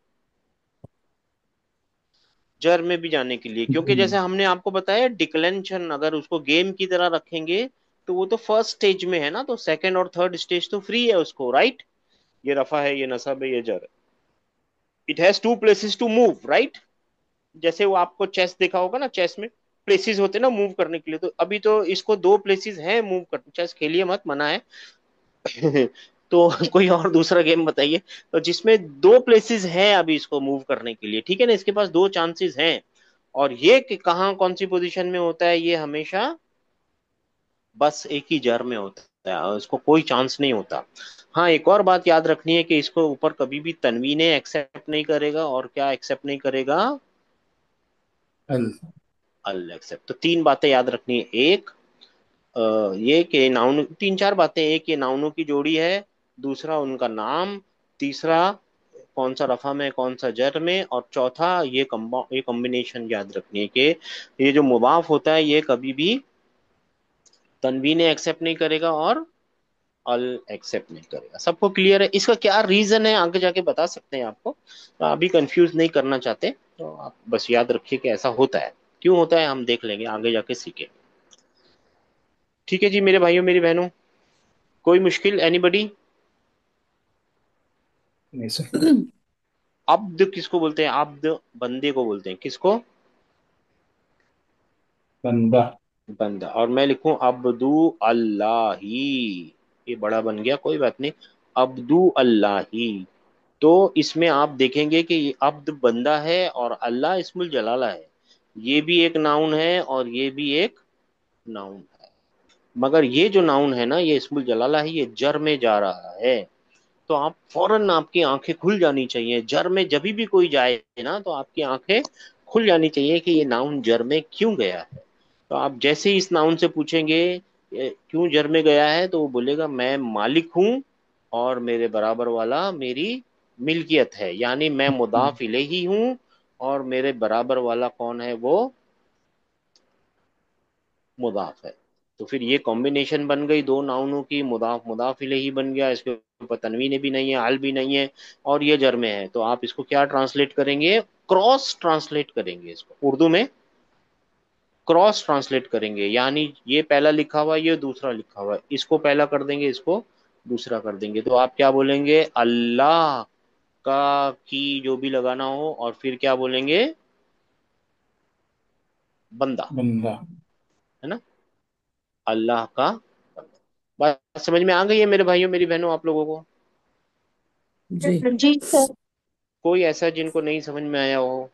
जर में भी जाने के लिए, क्योंकि जैसे हमने आपको बताया डिक्लेंशन अगर उसको गेम की तरह रखेंगे तो वो तो फर्स्ट स्टेज में है ना, तो सेकंड और थर्ड स्टेज तो फ्री है उसको, राइट? ये रफा है, ये नसब है, ये जर है। It has two places to move, right? जैसे वो आपको चेस देखा होगा ना, चेस में प्लेसेस होते हैं ना मूव करने के लिए, तो अभी तो इसको दो प्लेसेस हैं मूव कर, चेस खेलिए मत, मना है। तो कोई और दूसरा गेम बताइए, तो जिसमें दो प्लेसेस हैं अभी इसको मूव करने के लिए, ठीक है ना, इसके पास दो चांसेस हैं। और ये कि कहाँ कौन सी पोजीशन में होता है, ये हमेशा बस एक ही जर में होता है, और इसको कोई चांस नहीं होता। हाँ, एक और बात याद रखनी है कि इसको ऊपर कभी भी तनवीने एक्सेप्ट नहीं करेगा, और क्या एक्सेप्ट नहीं करेगा? अल। अल एक्सेप्ट। तो तीन बातें याद रखनी है, एक ये कि नाउन, तीन चार बातें, एक ये नाउनों की जोड़ी है, दूसरा उनका नाम, तीसरा कौन सा रफा में कौन सा जर में, और चौथा ये कॉम्बिनेशन याद रखनी है कि ये जो मुदाफ होता है ये कभी भी तनवीन एक्सेप्ट नहीं करेगा और अल एक्सेप्ट नहीं करेगा। सबको क्लियर है? इसका क्या रीजन है आगे जाके बता सकते हैं आपको, तो अभी कंफ्यूज नहीं करना चाहते, तो आप बस याद रखिए कि ऐसा होता है। क्यों होता है हम देख लेंगे, आगे जाके सीखे। ठीक है जी मेरे भाइयों मेरी बहनों, कोई मुश्किल? एनीबडी? नहीं सर। अब्द किसको बोलते हैं? अब्द बंदे को बोलते हैं, किसको? बंदा। बंदा। और मैं लिखूं अब्दू अल्लाह ही, ये बड़ा बन गया, कोई बात नहीं, अब्दू अल्लाह ही। तो इसमें आप देखेंगे कि ये अब्द बंदा है और अल्लाह इस्मुल जलाला है, ये भी एक नाउन है और ये भी एक नाउन है, मगर ये जो नाउन है ना, ये इस्मुल जलाला है, ये जर में जा रहा है। तो आप फौरन, आपकी आंखें खुल जानी चाहिए, जर में जब भी कोई जाए ना तो आपकी आंखें खुल जानी चाहिए कि ये नाउन जर में क्यों गया है। तो आप जैसे ही इस नाउन से पूछेंगे ये क्यों जर में गया है, तो वो बोलेगा मैं मालिक हूं और मेरे बराबर वाला मेरी मिल्कियत है, यानी मैं मुदाफ इलेही हूं और मेरे बराबर वाला कौन है? वो मुदाफ है। तो फिर ये कॉम्बिनेशन बन गई दो नाउनों की, मुदाफ मुदाफ इलेही बन गया, इसके ऊपर तनवीने भी नहीं है, हल भी नहीं है, और ये जर में है, तो आप इसको क्या ट्रांसलेट करेंगे? क्रॉस ट्रांसलेट करेंगे इसको उर्दू में, क्रॉस ट्रांसलेट करेंगे, यानी ये पहला लिखा हुआ ये दूसरा लिखा हुआ, इसको पहला कर देंगे, इसको दूसरा कर देंगे, तो आप क्या बोलेंगे, अल्लाह का की जो भी लगाना हो, और फिर क्या बोलेंगे, बंदा, बंदा। है ना, अल्लाह का बंदा। बात समझ में आ गई है मेरे भाइयों मेरी बहनों आप लोगों को? जी। जी सर। कोई ऐसा जिनको नहीं समझ में आया हो?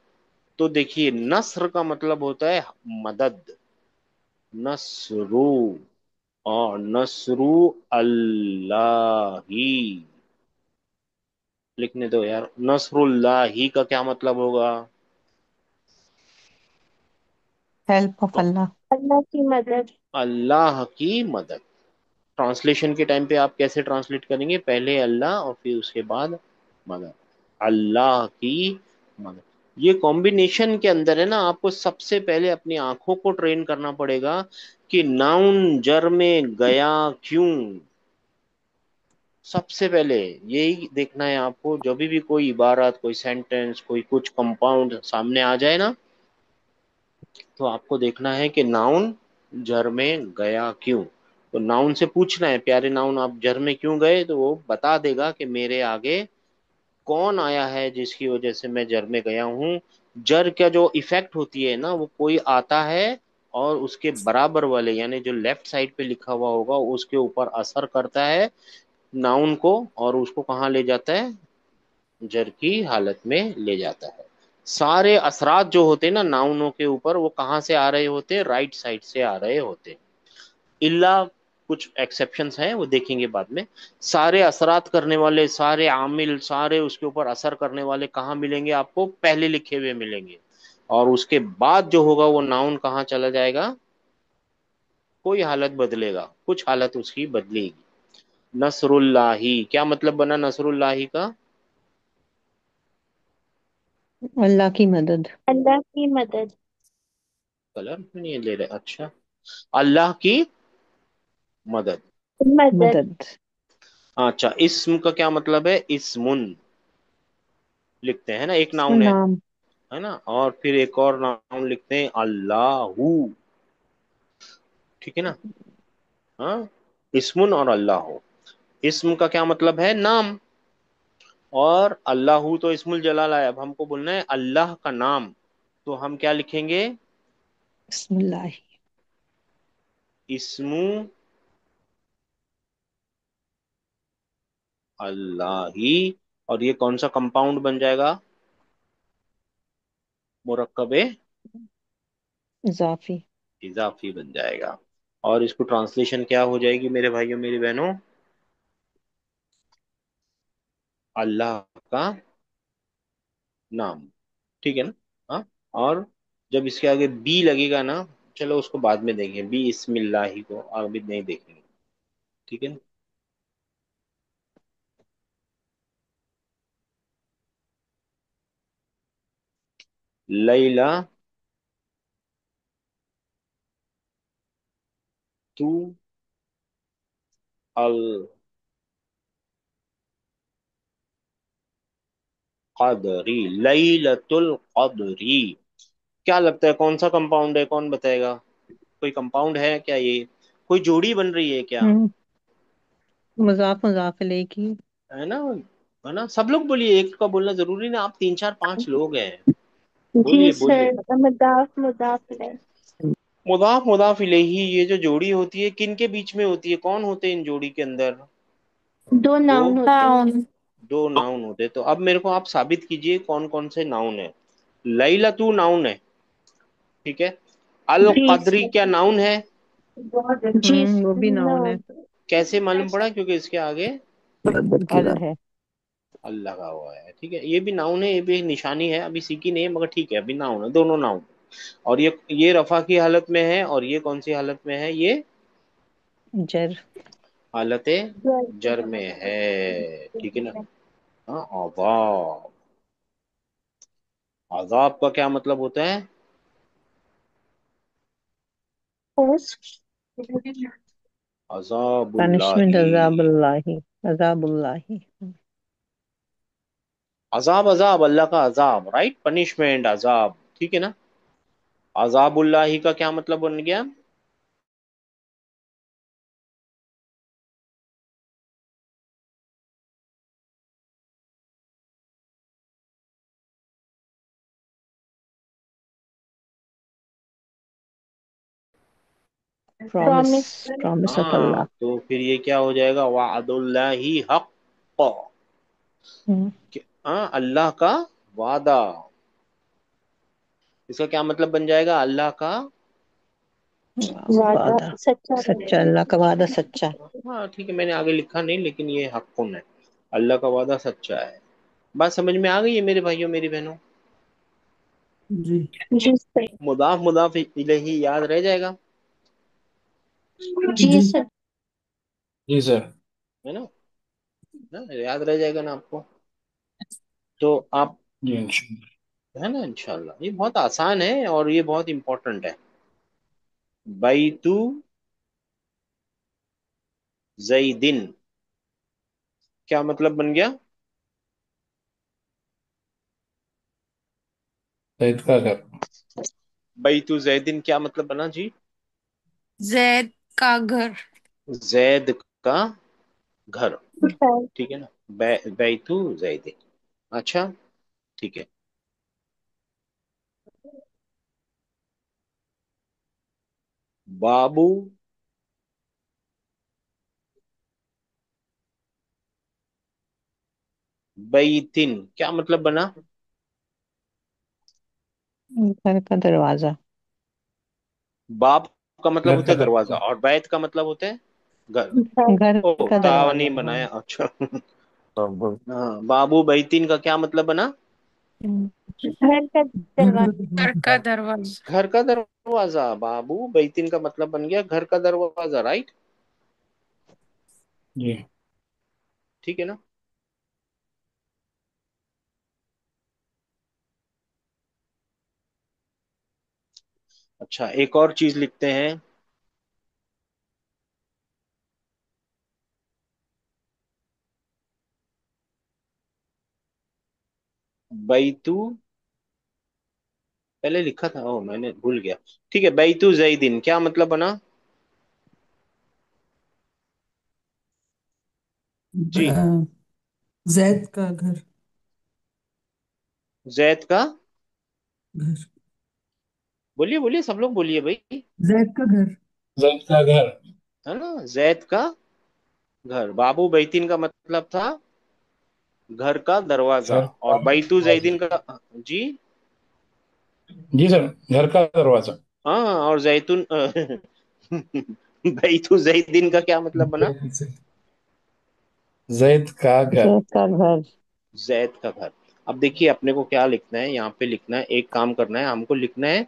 तो देखिए, नस्र का मतलब होता है मदद, नस्रू, और नस्रू अल्लाह ही, लिखने दो यार, नसरुल्लाह ही का क्या मतलब होगा? हेल्प ऑफ तो अल्लाह। अल्लाह की मदद। अल्लाह की मदद। ट्रांसलेशन के टाइम पे आप कैसे ट्रांसलेट करेंगे, पहले अल्लाह और फिर उसके बाद मदद, अल्लाह की मदद। ये कॉम्बिनेशन के अंदर है ना, आपको सबसे पहले अपनी आंखों को ट्रेन करना पड़ेगा कि नाउन जर में गया क्यों। सबसे पहले यही देखना है आपको, जब भी कोई इबारत, कोई सेंटेंस, कोई कुछ कंपाउंड सामने आ जाए ना, तो आपको देखना है कि नाउन जर में गया क्यों। तो नाउन से पूछना है, प्यारे नाउन आप जर में क्यों गए, तो वो बता देगा कि मेरे आगे कौन आया है जिसकी वजह से मैं जर में गया हूँ। जर का जो इफेक्ट होती है ना, वो कोई आता है और उसके बराबर वाले, यानी जो लेफ्ट साइड पे लिखा हुआ होगा उसके ऊपर असर करता है नाउन को, और उसको कहाँ ले जाता है, जर की हालत में ले जाता है। सारे असरात जो होते हैं ना नाउनों के ऊपर, वो कहाँ से आ रहे होते हैं, राइट साइड से आ रहे होते हैं, इल्ला कुछ एक्सेप्शंस हैं वो देखेंगे बाद में। सारे असरात करने वाले, सारे आमिल, सारे उसके ऊपर असर करने वाले कहाँ मिलेंगे आपको, पहले लिखे हुए मिलेंगे, और उसके बाद जो होगा वो नाउन कहाँ चला जाएगा, कोई हालत बदलेगा, कुछ हालत उसकी बदलेगी। नसरुल्लाही क्या मतलब बना नसरुल्लाही का? अल्लाह की मदद। अल्लाह की मदद। कलर क्यों नहीं ले रहे, अच्छा, अल्लाह की मदद। मदद। मदद। अच्छा, इस्म का क्या मतलब है, इस्मुन लिखते हैं ना, एक इसमें नाउन नाम। है ना, और फिर एक और नाउन लिखते हैं अल्लाहू, ठीक है ना, हाँ, इस्मुन और अल्लाह। इस्म का क्या मतलब है, नाम, और अल्लाहू तो इस्मुल जलाल है, अब हमको बोलना है अल्लाह का नाम, तो हम क्या लिखेंगे, बिस्मिल्लाह। इस्मु अल्लाह ही, और ये कौन सा कंपाउंड बन जाएगा, मुरक्कबे इजाफी। इजाफी बन जाएगा। और इसको ट्रांसलेशन क्या हो जाएगी मेरे भाइयों मेरी बहनों, अल्लाह का नाम, ठीक है ना, हाँ। और जब इसके आगे बी लगेगा ना, चलो उसको बाद में देखेंगे, बी इस्मिल्लाही को अभी नहीं देखेंगे, ठीक है ना। लैला तू अल कदरी, लैलतुल कदरी, क्या लगता है कौन सा कंपाउंड है, कौन बताएगा, कोई कंपाउंड है क्या ये, कोई जोड़ी बन रही है क्या, हम्म। मुजाफ मुजाफ इलेही की। है ना, है ना, सब लोग बोलिए, एक का बोलना जरूरी ना, आप तीन चार पांच लोग हैं, जी बोलिए बोलिए। सर, मुदाफ मुदाफ इलेही। मुदाफ मुदाफ इलेही, ये जो जोड़ी होती है किन के बीच में होती है, कौन होते हैं इन जोड़ी के अंदर, दो दो, नाउन होते हैं। नाउन। दो नाउन होते हैं, तो अब मेरे को आप साबित कीजिए कौन कौन से नाउन है। लैलतू नाउन है, ठीक है, अल जी कदरी क्या सर। नाउन है, जी वो भी नाउन है। कैसे मालूम पड़ा, क्योंकि इसके आगे बदल के अल नाम है। अल लगा हुआ है, ठीक है, ये भी नाउन है, ये भी निशानी है, अभी सीखी नहीं है मगर ठीक है, अभी नाउन है, दोनों नाउन। और ये रफा की हालत में है, और ये कौन सी हालत में है, ये जर। हालत जर में है, ठीक है ना, हाँ। अजाब, अजाब का क्या मतलब होता है, पोस्ट। पनिशमेंट अजाबुल्लाही, अजाबुल्लाही। अजाबुल्लाही। अजाब, अजाब अल्लाह का अजाब, राइट, पनिशमेंट, अजाब, ठीक है ना। अजाबुल्लाही का क्या मतलब बन गया? प्रॉमिस। प्रॉमिस ऑफ हाँ, अल्लाह। तो फिर ये क्या हो जाएगा? वादुल्लाही हक। हम्म, हाँ, अल्लाह का वादा। इसका क्या मतलब बन जाएगा? अल्लाह का वादा सच्चा, अल्लाह का वादा सच्चा। हाँ ठीक है, मैंने आगे लिखा नहीं, लेकिन ये हक़ुन है। अल्लाह का वादा सच्चा है। बात समझ में आ गई है मेरे भाइयों मेरी बहनों? जी जी सर। मुदाफ मुदाफ इलैही याद रह जाएगा, जी सर। जी सर। है ना? याद रह जाएगा ना आपको? तो आप, जी इंशाल्लाह। है ना, इंशाल्लाह। ये बहुत आसान है और ये बहुत इंपॉर्टेंट है। बैतु जैदिन क्या मतलब बन गया? सईद का घर। बैतु जैदिन क्या मतलब बना जी? जैद का घर। जैद का घर, सर। ठीक है ना। बैतु जैदिन। अच्छा, ठीक है। बाबू बैतिन क्या मतलब बना? घर का दरवाजा। बाप का मतलब घर होता का है दरवाजा, दरवाजा। और बैत का मतलब होता है घर। घर ओ, का तावा दरवाजा। नहीं बनाया, अच्छा। तो हाँ, बाबू बैतीन का क्या मतलब बना? घर का दरवाजा। घर का दरवाजा। घर का दरवाजा। बाबू बैतीन का मतलब बन गया घर का दरवाजा, राइट। जी। ठीक है ना। अच्छा, एक और चीज लिखते हैं। बैतू, पहले लिखा था, ओ मैंने भूल गया। ठीक है, बैतू जैदिन क्या मतलब बना जी? जैद का घर। जैद का, घर। बोलिए बोलिए, सब लोग बोलिए भाई। जैद का घर। सईद का घर। है ना, जैद का घर। बाबू बैतीन का मतलब था घर का दरवाजा, घर का और बैतू दरवाजा। जैदिन का, जी, जी सर, घर का दरवाजा। हाँ, और जैतून बैतू जैदिन का क्या मतलब बना? जैद का घर। खेत का घर। जैद का घर। अब देखिए, अपने को क्या लिखना है यहाँ पे? लिखना है, एक काम करना है हमको, लिखना है,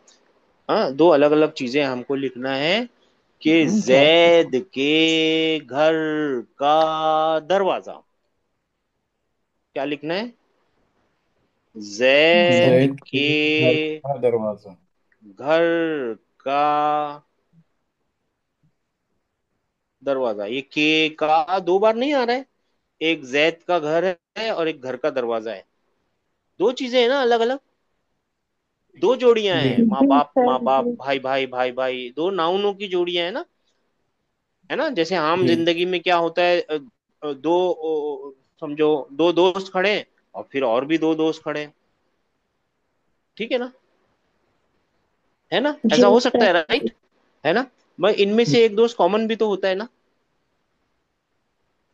हाँ, दो अलग अलग चीजें हमको लिखना है कि जैद। जैद के घर का दरवाजा। क्या लिखना है? जैद जैद के के घर का दरवाजा। घर का दरवाजा। ये के का दो बार नहीं आ रहा है। एक जैद का घर है और एक घर का दरवाजा है। दो चीजें हैं ना, अलग अलग। दो जोड़ियां जी। हैं, जी माँ सर। बाप, जी। भाई भाई भाई भाई, दो नाउनों की जोड़ियां है ना। है ना, जैसे आम जी। जिंदगी में क्या होता है, दो, समझो दो दोस्त खड़े हैं, और फिर और भी दो दोस्त खड़े हैं, ठीक है ना। है ना, जी ऐसा हो सकता सर। है, राइट। है ना, मैं इनमें जी। से एक दोस्त कॉमन भी तो होता है ना।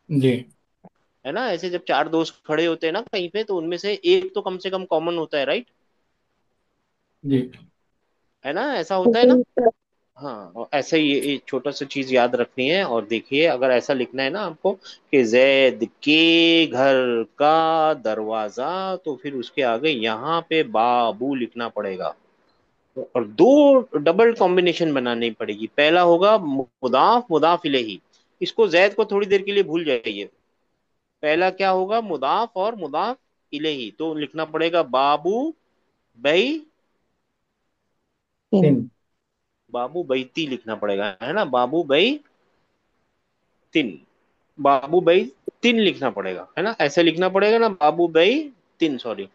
जी। है ना, ऐसे जब चार दोस्त खड़े होते हैं ना कहीं पे, तो उनमें से एक तो कम से कम कॉमन होता है, राइट। जी। है ना, ऐसा होता है ना। जी सर। हाँ, और ऐसे ही ये छोटा सा चीज याद रखनी है। और देखिए, अगर ऐसा लिखना है ना आपको कि जैद के घर का दरवाजा, तो फिर उसके आगे यहाँ पे बाबू लिखना पड़ेगा। और दो डबल कॉम्बिनेशन बनानी पड़ेगी। पहला होगा मुदाफ मुदाफ इलेही। इसको जैद को थोड़ी देर के लिए भूल जाइए। पहला क्या होगा? मुदाफ और मुदाफ इलेही। तो लिखना पड़ेगा बाबू बई, तीन। तीन। बाबू बैती लिखना पड़ेगा, है ना, बाबू बई तीन। बाबू भाई तीन लिखना पड़ेगा, है ना, ऐसे लिखना पड़ेगा ना, बाबू भाई बैतिन, सॉरी,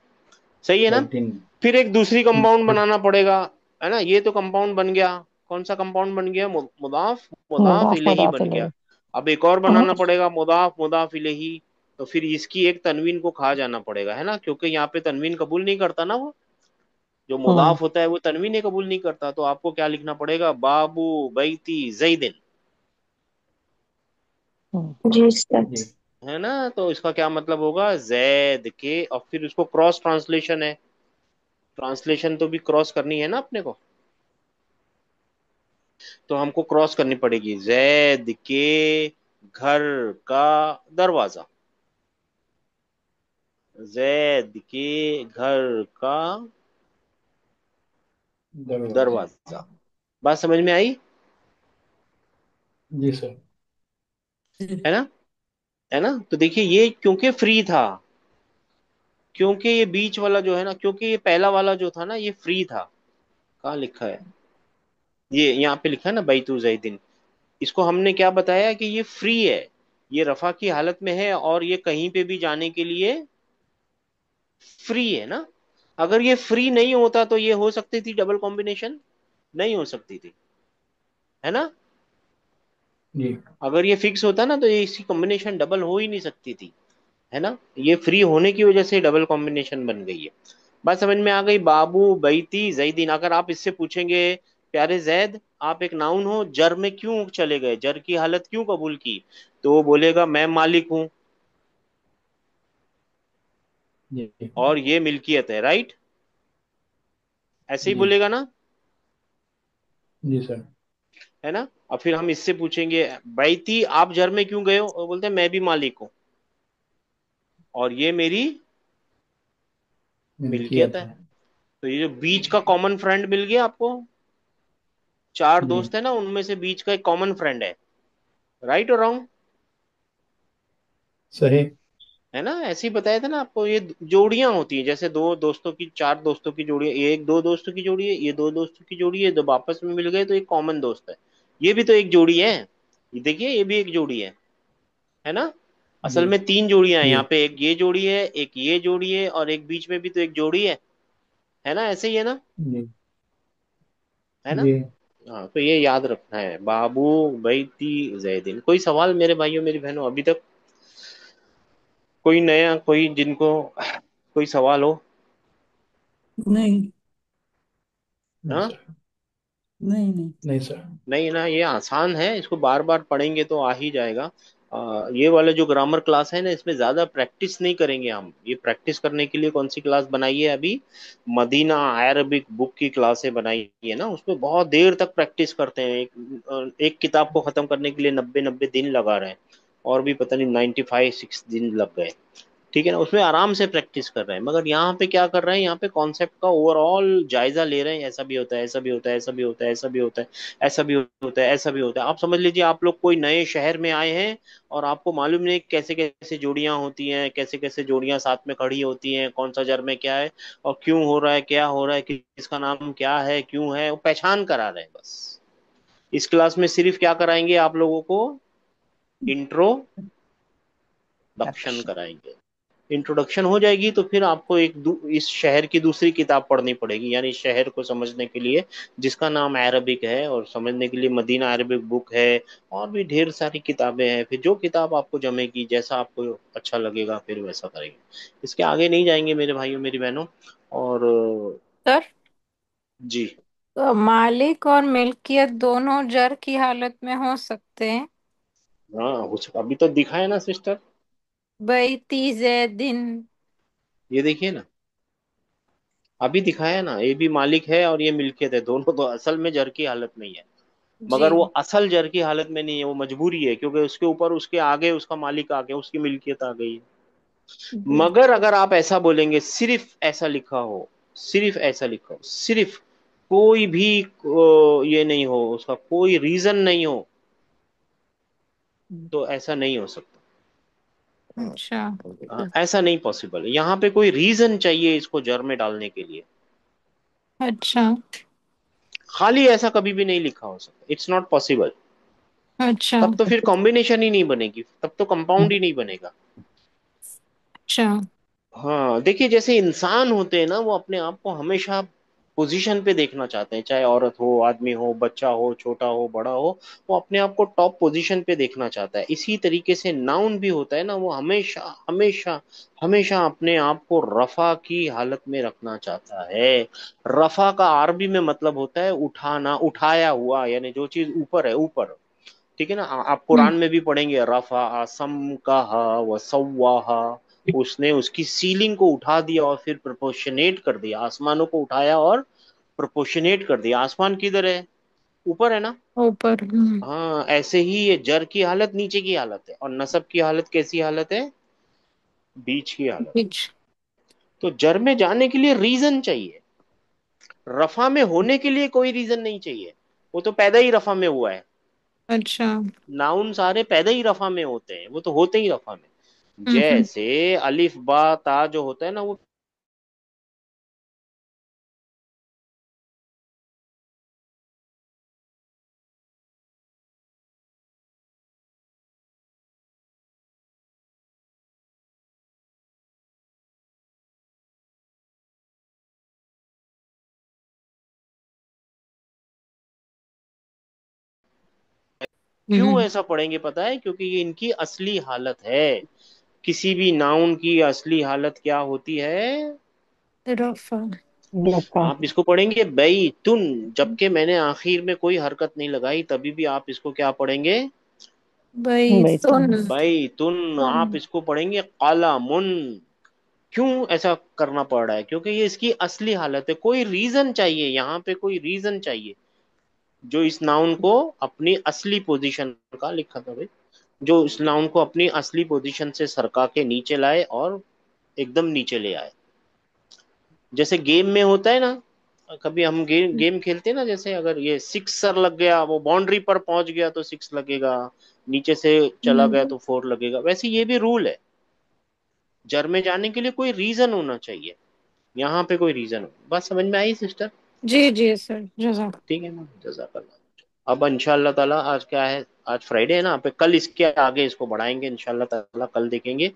सही है ना। बैटिन। फिर एक दूसरी कंपाउंड बनाना पड़ेगा, है ना। ये तो कंपाउंड बन गया, कौन सा कंपाउंड बन गया, मुदाफ मुदाफ मुदाफ इलेही मुदाफ बन गया। इलैह। अब एक और बनाना पड़ेगा, मुदाफ मुदाफ इलेही। तो फिर इसकी एक तनवीन को खा जाना पड़ेगा, है ना, क्योंकि यहाँ पे तनवीन कबूल नहीं करता ना वो, जो हम्म मुदाफ होता है वो तनवीन कबूल नहीं करता। तो आपको क्या लिखना पड़ेगा, बाबू बैती जैदिन, जी सर। जी। है ना। तो इसका क्या मतलब होगा, जैद के, और फिर उसको क्रॉस ट्रांसलेशन है, ट्रांसलेशन तो भी क्रॉस करनी है ना अपने को, तो हमको क्रॉस करनी पड़ेगी, जैद के घर का दरवाजा, जैद के घर का दरवाजा। दरवाजा। बात समझ में आई, जी सर। है ना, है ना। तो देखिए ये क्योंकि फ्री था, क्योंकि ये बीच वाला जो है ना, क्योंकि ये पहला वाला जो था ना ये फ्री था। कहाँ लिखा है, ये यहाँ पे लिखा है ना बैतू जैदिन, इसको हमने क्या बताया कि ये फ्री है, ये रफा की हालत में है और ये कहीं पे भी जाने के लिए फ्री है ना। अगर ये फ्री नहीं होता तो ये हो सकती थी डबल कॉम्बिनेशन, नहीं हो सकती थी, है ना। जी। अगर ये फिक्स होता ना तो ये इसकी कॉम्बिनेशन डबल हो ही नहीं सकती थी, है ना। ये फ्री होने की वजह से डबल कॉम्बिनेशन बन गई है। बात समझ में आ गई, बाबू बैती जैदीन। अगर आप इससे पूछेंगे प्यारे जैद आप एक नाउन हो, जर में क्यों चले गए, जर की हालत क्यों कबूल की, तो वो बोलेगा मैं मालिक हूं जी। और ये मिल्कियत है, राइट, ऐसे ही जी। बोलेगा ना, जी सर। है ना। और फिर हम इससे पूछेंगे बैती आप जर में क्यों गए हो, वो बोलते हैं मैं भी मालिक हूँ और ये मेरी मिल्कियत मिल्कियत है। है। तो ये जो बीच का कॉमन फ्रेंड मिल गया आपको, चार जी। दोस्त है ना उनमें से बीच का एक कॉमन फ्रेंड है, राइट और रॉन्ग, सही। है ना। ऐसे ही बताया था ना आपको, ये जोड़ियां होती हैं, जैसे दो दोस्तों की, चार दोस्तों की जोड़ी है, ये एक दो दोस्तों की जोड़ी है, ये दो दोस्तों की जोड़ी है, जब आपस में मिल गए तो एक कॉमन दोस्त है, ये भी तो एक जोड़ी है, ये देखिए ये भी एक जोड़ी है ना। जी। असल में तीन जोड़ियां हैं जी। यहाँ पे, एक ये जोड़ी है, एक ये जोड़ी है और एक बीच में भी तो एक जोड़ी है ना, ऐसे ही है ना, जी। है ना। जी। हाँ तो ये याद रखना है, बाबू बैती जैदिन। कोई सवाल मेरे भाइयों मेरी बहनों अभी तक, कोई नया, कोई जिनको कोई सवाल हो, नहीं। नहीं हाँ। सर। नहीं नहीं। नहीं सर। नहीं ना, ये आसान है, इसको बार बार पढ़ेंगे तो आ ही जाएगा। ये वाले जो ग्रामर क्लास है ना इसमें ज्यादा प्रैक्टिस नहीं करेंगे हम, ये प्रैक्टिस करने के लिए कौन सी क्लास बनाई है अभी, मदीना अरबिक बुक की क्लासें बनाई है ना, उसमें बहुत देर तक प्रैक्टिस करते हैं, एक किताब को खत्म करने के लिए 90-90 दिन लगा रहे हैं, और भी पता नहीं 95-6 दिन लग गए, ठीक है ना, उसमें आराम से प्रैक्टिस कर रहे हैं। मगर यहाँ पे क्या कर रहे हैं, यहाँ पे कॉन्सेप्ट का ओवरऑल जायजा ले रहे हैं, ऐसा भी होता है, ऐसा भी होता है, ऐसा भी होता है, ऐसा भी होता है, ऐसा भी होता है, ऐसा भी होता है। आप समझ लीजिए आप लोग कोई नए शहर में आए हैं और आपको मालूम नहीं कैसे कैसे जोड़ियां होती हैं, कैसे कैसे जोड़ियां साथ में खड़ी होती हैं, कौन सा जर में क्या है और क्यों हो रहा है, क्या हो रहा है, किसका नाम क्या है, क्यों है, वो पहचान करा रहे हैं बस। इस क्लास में सिर्फ क्या कराएंगे आप लोगों को, इंट्रोडक्शन दक्ष। कराएंगे। इंट्रोडक्शन हो जाएगी तो फिर आपको इस शहर की दूसरी किताब पढ़नी पड़ेगी, यानी इस शहर को समझने के लिए जिसका नाम अरबिक है, और समझने के लिए मदीना अरबिक बुक है, और भी ढेर सारी किताबें हैं। फिर जो किताब आपको जमेगी, जैसा आपको अच्छा लगेगा फिर वैसा करेंगे, इसके आगे नहीं जाएंगे मेरे भाइयों मेरी बहनों। और सर, जी, तो मालिक और मिल्कियत दोनों जर की हालत में हो सकते हैं। हाँ अभी तो दिखा है ना सिस्टर, बैती जैदिन। ये देखिए ना, अभी दिखाया ना, ये भी मालिक है और ये मिल्कियत है, दोनों तो असल में जर की हालत में ही है, जी। मगर वो असल जर की हालत में नहीं है, वो मजबूरी है, क्योंकि उसके ऊपर उसके आगे उसका मालिक आ गया, उसकी मिल्कियत आ गई है। जी। मगर अगर आप ऐसा बोलेंगे, सिर्फ ऐसा लिखा हो, सिर्फ ऐसा लिखा हो, सिर्फ कोई भी ये नहीं हो, उसका कोई रीजन नहीं हो, तो ऐसा नहीं हो सकता। अच्छा। ऐसा नहीं पॉसिबल है, यहाँ पे कोई रीजन चाहिए इसको जर में डालने के लिए, अच्छा। खाली ऐसा कभी भी नहीं लिखा हो सकता, इट्स नॉट पॉसिबल। अच्छा। तब तो फिर कॉम्बिनेशन ही नहीं बनेगी, तब तो कंपाउंड ही नहीं बनेगा। अच्छा। हाँ देखिए, जैसे इंसान होते हैं ना, वो अपने आप को हमेशा पोजीशन पे देखना चाहते हैं, चाहे औरत हो, आदमी हो, बच्चा हो, छोटा हो, बड़ा हो, वो अपने आप को टॉप पोजीशन पे देखना चाहता है। इसी तरीके से नाउन भी होता है ना, वो हमेशा हमेशा हमेशा अपने आप को रफा की हालत में रखना चाहता है। रफा का अरबी में मतलब होता है उठाना, उठाया हुआ, यानी जो चीज ऊपर है, ऊपर। ठीक है ना, आप कुरान हम्म। में भी पढ़ेंगे, रफा असम कहा व सव्वाहा, उसने उसकी सीलिंग को उठा दिया और फिर प्रोपोर्शनेट कर दिया, आसमानों को उठाया और प्रोपोर्शनेट कर दिया। आसमान किधर है? ऊपर है ना। ऊपर। हम्म। हाँ, ऐसे ही ये जर की हालत नीचे की हालत है, और नसब की हालत कैसी हालत है? बीच की हालत। बीच। तो जर में जाने के लिए रीजन चाहिए, रफा में होने के लिए कोई रीजन नहीं चाहिए। वो तो पैदा ही रफा में हुआ है। अच्छा। नाउन सारे पैदा ही रफा में होते हैं, वो तो होते ही रफा में। हम्म। जैसे अलिफ बा ता जो होता है ना, वो क्यों हम्म। ऐसा पढ़ेंगे पता है? क्योंकि ये इनकी असली हालत है। किसी भी नाउन की असली हालत क्या होती है? रफा। रफा। आप इसको पढ़ेंगे बई तुन, जबकि मैंने आखिर में कोई हरकत नहीं लगाई, तभी भी आप इसको क्या पढ़ेंगे? बैतून। बैतुन। बई तुन। आप इसको पढ़ेंगे काला मुन। क्यों ऐसा करना पड़ रहा है? क्योंकि ये इसकी असली हालत है। कोई रीजन चाहिए, यहाँ पे कोई रीजन चाहिए जो इस नाउन को अपनी असली पोजीशन का, लिखा था भाई, जो इस नाउन को अपनी असली पोजीशन से सरका के नीचे लाए और एकदम नीचे ले आए। जैसे गेम में होता है ना, कभी हम गेम खेलते हैं ना, जैसे अगर ये सिक्सर लग गया, वो बाउंड्री पर पहुंच गया तो सिक्स लगेगा, नीचे से चला गया हम्म। तो फोर लगेगा। वैसे ये भी रूल है, जर में जाने के लिए कोई रीजन होना चाहिए। यहाँ पे कोई रीजन हो, बात समझ में आई सिस्टर? जी जी सर, जज़ाक। ठीक है ना, जजाकल्ला। अब इंशाल्लाह ताला, आज क्या है? आज फ्राइडे है ना, पे कल इसके आगे इसको बढ़ाएंगे इंशाल्लाह ताला। कल देखेंगे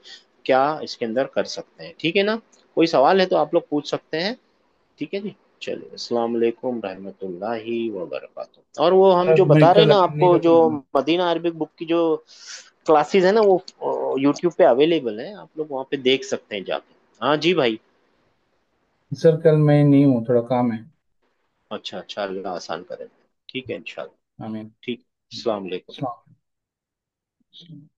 क्या इसके अंदर कर सकते हैं। ठीक है ना? कोई सवाल है तो आप लोग पूछ सकते हैं। ठीक है जी। चलिए, अस्सलाम वालेकुम रहमतुल्लाहि व बरकातुहू। और वो हम सर जो मेरी बता रहे हैं कल ना अटेंड नहीं आपको, कर जो पाऊंगा। मदीना अरबिक बुक की जो क्लासेस है ना, वो यूट्यूब पे अवेलेबल है, आप लोग वहाँ पे देख सकते हैं जाके। हाँ जी भाई। सर कल मैं नहीं हूँ, थोड़ा काम है। अच्छा अच्छा, अल्लाह आसान करे। ठीक है इंशाल्लाह। आमीन। ठीक। अस्सलाम वालेकुम। सलाम।